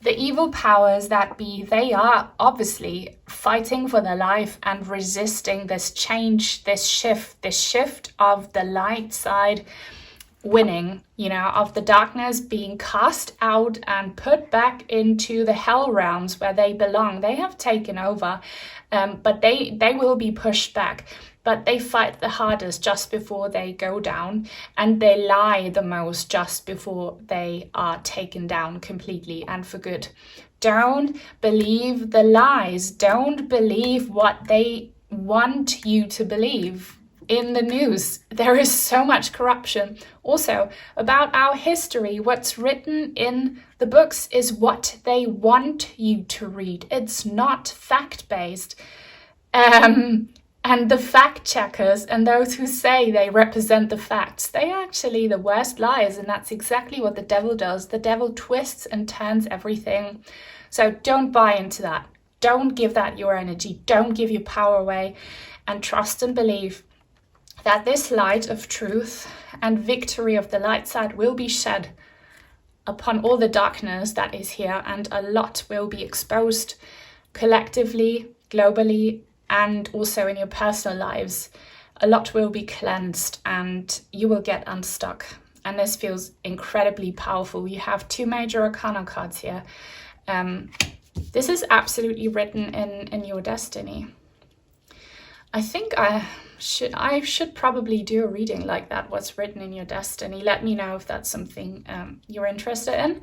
the evil powers that be, they are obviously fighting for their life and resisting this change, this shift of the light side winning, of the darkness being cast out and put back into the hell realms where they belong. They have taken over, but they will be pushed back. But they fight the hardest just before they go down, and they lie the most just before they are taken down completely and for good. Don't believe the lies. Don't believe what they want you to believe in the news. There is so much corruption. Also, about our history, what's written in the books is what they want you to read. It's not fact-based. And the fact checkers and those who say they represent the facts, they are actually the worst liars, and that's exactly what the devil does. The devil twists and turns everything. So don't buy into that. Don't give that your energy. Don't give your power away, and trust and believe that this light of truth and victory of the light side will be shed upon all the darkness that is here, and a lot will be exposed collectively, globally, and also in your personal lives. A lot will be cleansed and you will get unstuck. And this feels incredibly powerful. You have 2 major arcana cards here. This is absolutely written in your destiny. I think I should probably do a reading like that, what's written in your destiny. Let me know if that's something you're interested in.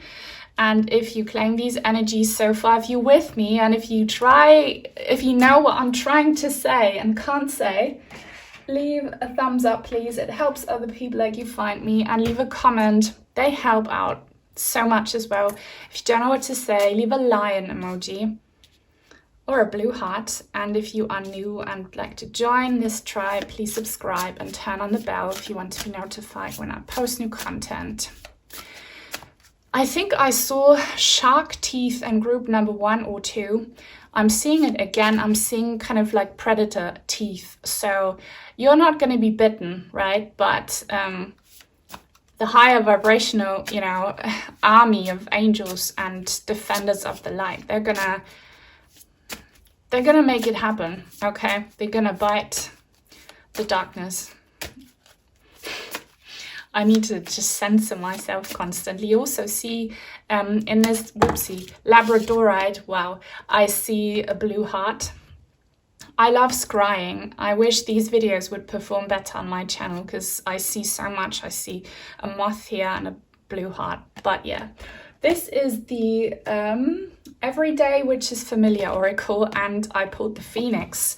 And if you claim these energies so far, if you're with me, and if you know what I'm trying to say and can't say, leave a thumbs up, please. It helps other people like you find me, and leave a comment. They help out so much as well. If you don't know what to say, leave a lion emoji or a blue heart. And if you are new and would like to join this tribe, please subscribe and turn on the bell if you want to be notified when I post new content. I think I saw shark teeth in group number 1 or 2. I'm seeing it again. I'm seeing kind of like predator teeth. So you're not going to be bitten, right? But the higher vibrational, army of angels and defenders of the light, they're gonna make it happen, okay? They're gonna bite the darkness. I need to just censor myself constantly. You also see in this, Labradorite, wow, I see a blue heart. I love scrying. I wish these videos would perform better on my channel because I see so much. I see a moth here and a blue heart. But yeah, this is the Everyday Which is Familiar Oracle, and I pulled the Phoenix.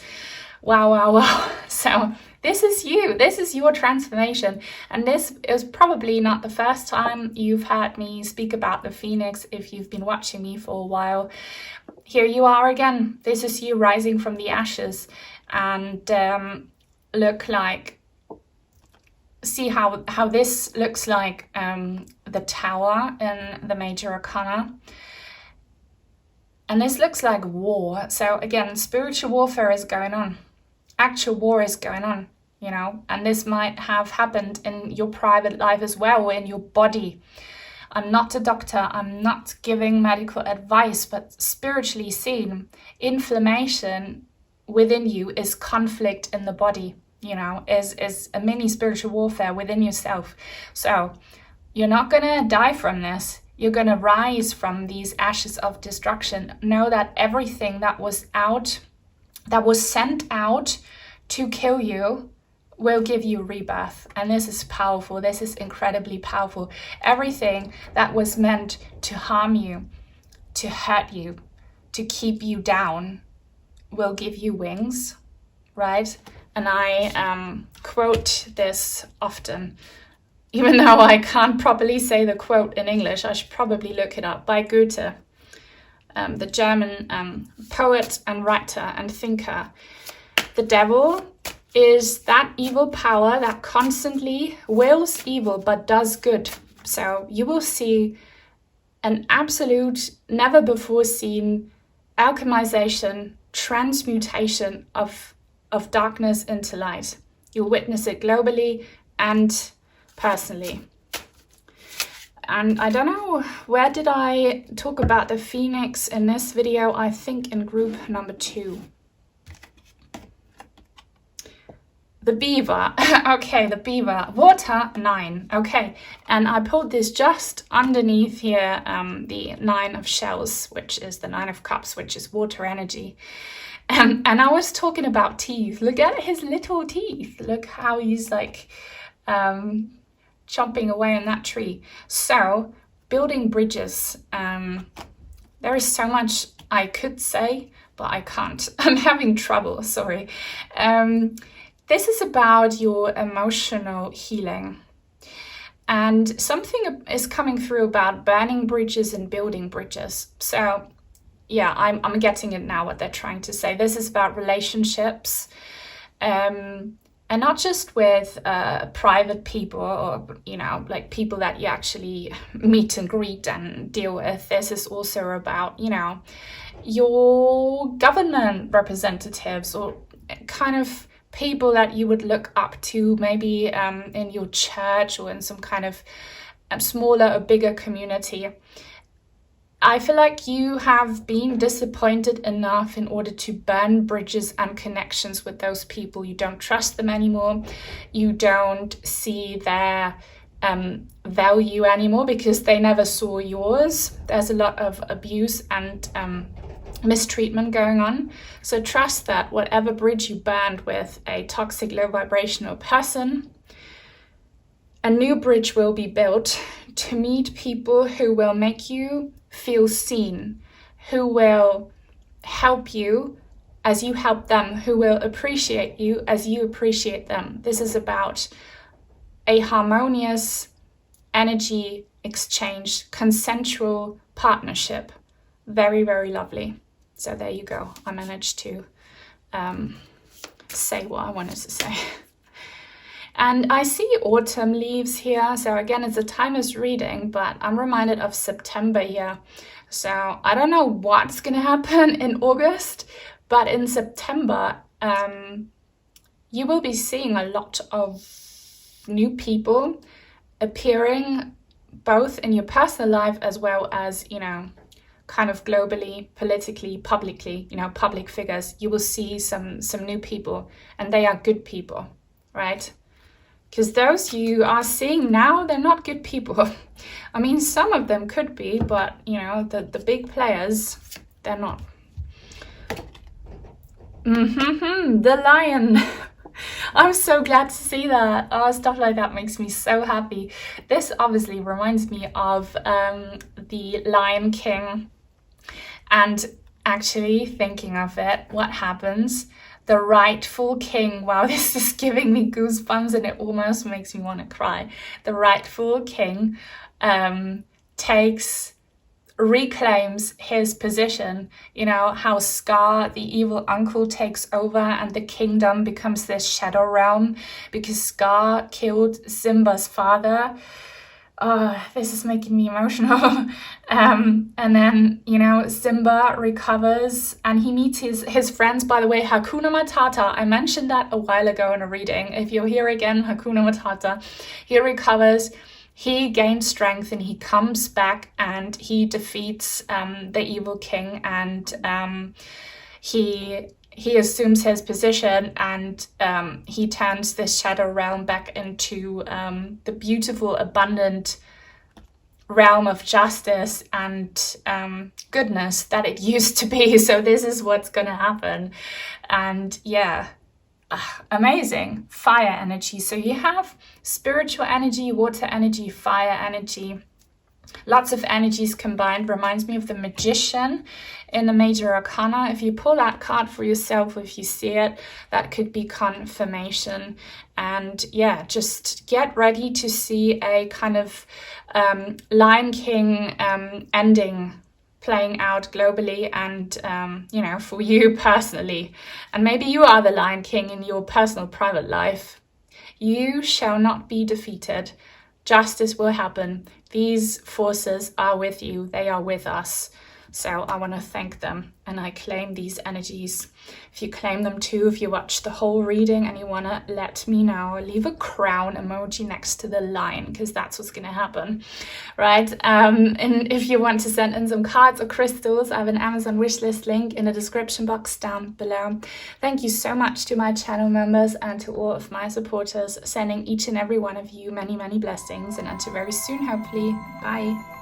Wow, wow, wow. So this is you. This is your transformation. And this is probably not the first time you've heard me speak about the Phoenix if you've been watching me for a while. Here you are again. This is you rising from the ashes, and see how this looks like the Tower in the Major Arcana. And this looks like war. So again, spiritual warfare is going on. Actual war is going on, and this might have happened in your private life as well, or in your body. I'm not a doctor, I'm not giving medical advice, but spiritually seen, inflammation within you is conflict in the body, is a mini spiritual warfare within yourself. So you're not gonna die from this. You're gonna rise from these ashes of destruction. Know that everything that was sent out to kill you will give you rebirth. And this is powerful. This is incredibly powerful. Everything that was meant to harm you, to hurt you, to keep you down will give you wings, right? And I quote this often. Even though I can't properly say the quote in English, I should probably look it up, by Goethe, the German poet and writer and thinker. The devil is that evil power that constantly wills evil but does good. So you will see an absolute, never before seen alchemization, transmutation of darkness into light. You'll witness it globally and personally. And I don't know, where did I talk about the Phoenix in this video? I think in group number 2. The beaver. Okay, the beaver. Water 9. Okay, and I pulled this just underneath here, the 9 of shells, which is the 9 of cups, which is water energy. And I was talking about teeth. Look at his little teeth. Look how he's like chomping away in that tree. So building bridges. There is so much I could say, but I can't. I'm having trouble, sorry. This is about your emotional healing. And something is coming through about burning bridges and building bridges. So yeah, I'm getting it now, what they're trying to say. This is about relationships. And not just with private people or, like people that you actually meet and greet and deal with. This is also about, your government representatives or kind of people that you would look up to, maybe in your church or in some kind of smaller or bigger community. I feel like you have been disappointed enough in order to burn bridges and connections with those people. You don't trust them anymore. You don't see their value anymore because they never saw yours. There's a lot of abuse and mistreatment going on. So trust that whatever bridge you burned with a toxic, low vibrational person, a new bridge will be built to meet people who will make you feel seen, who will help you as you help them, who will appreciate you as you appreciate them. This is about a harmonious energy exchange, consensual partnership. Very, very lovely. So there you go. I managed to say what I wanted to say. And I see autumn leaves here. So again, it's a timeless reading, but I'm reminded of September here. So I don't know what's going to happen in August, but in September, you will be seeing a lot of new people appearing both in your personal life as well as, you know, kind of globally, politically, publicly, you know, public figures. You will see some new people, and they are good people, right? Because those you are seeing now, they're not good people. I mean, some of them could be, but, you know, the big players, they're not. The lion. I'm so glad to see that. Oh, stuff like that makes me so happy. This obviously reminds me of the Lion King. And actually thinking of it, what happens? The rightful king, wow, this is giving me goosebumps and it almost makes me want to cry. The rightful king reclaims his position. You know, how Scar, the evil uncle, takes over and the kingdom becomes this shadow realm because Scar killed Simba's father. Oh, this is making me emotional. And then, you know, Simba recovers and he meets his friends. By the way, Hakuna Matata, I mentioned that a while ago in a reading. If you're here again, Hakuna Matata, he recovers, he gains strength and he comes back and he defeats the evil king, and he assumes his position, and he turns this shadow realm back into the beautiful, abundant realm of justice and goodness that it used to be. So this is what's going to happen. And yeah, amazing. Fire energy. So you have spiritual energy, water energy, fire energy. Lots of energies combined. Reminds me of the Magician in the Major Arcana. If you pull that card for yourself, if you see it, that could be confirmation. And yeah, just get ready to see a kind of Lion King ending playing out globally and, you know, for you personally. And maybe you are the Lion King in your personal private life. You shall not be defeated. Justice will happen. These forces are with you. They are with us. So I want to thank them, and I claim these energies. If you claim them too, if you watch the whole reading and you want to let me know, leave a crown emoji next to the line, because that's what's going to happen, right? And if you want to send in some cards or crystals, I have an Amazon wishlist link in the description box down below. Thank you so much to my channel members and to all of my supporters, sending each and every one of you many, many blessings, and until very soon, hopefully. Bye.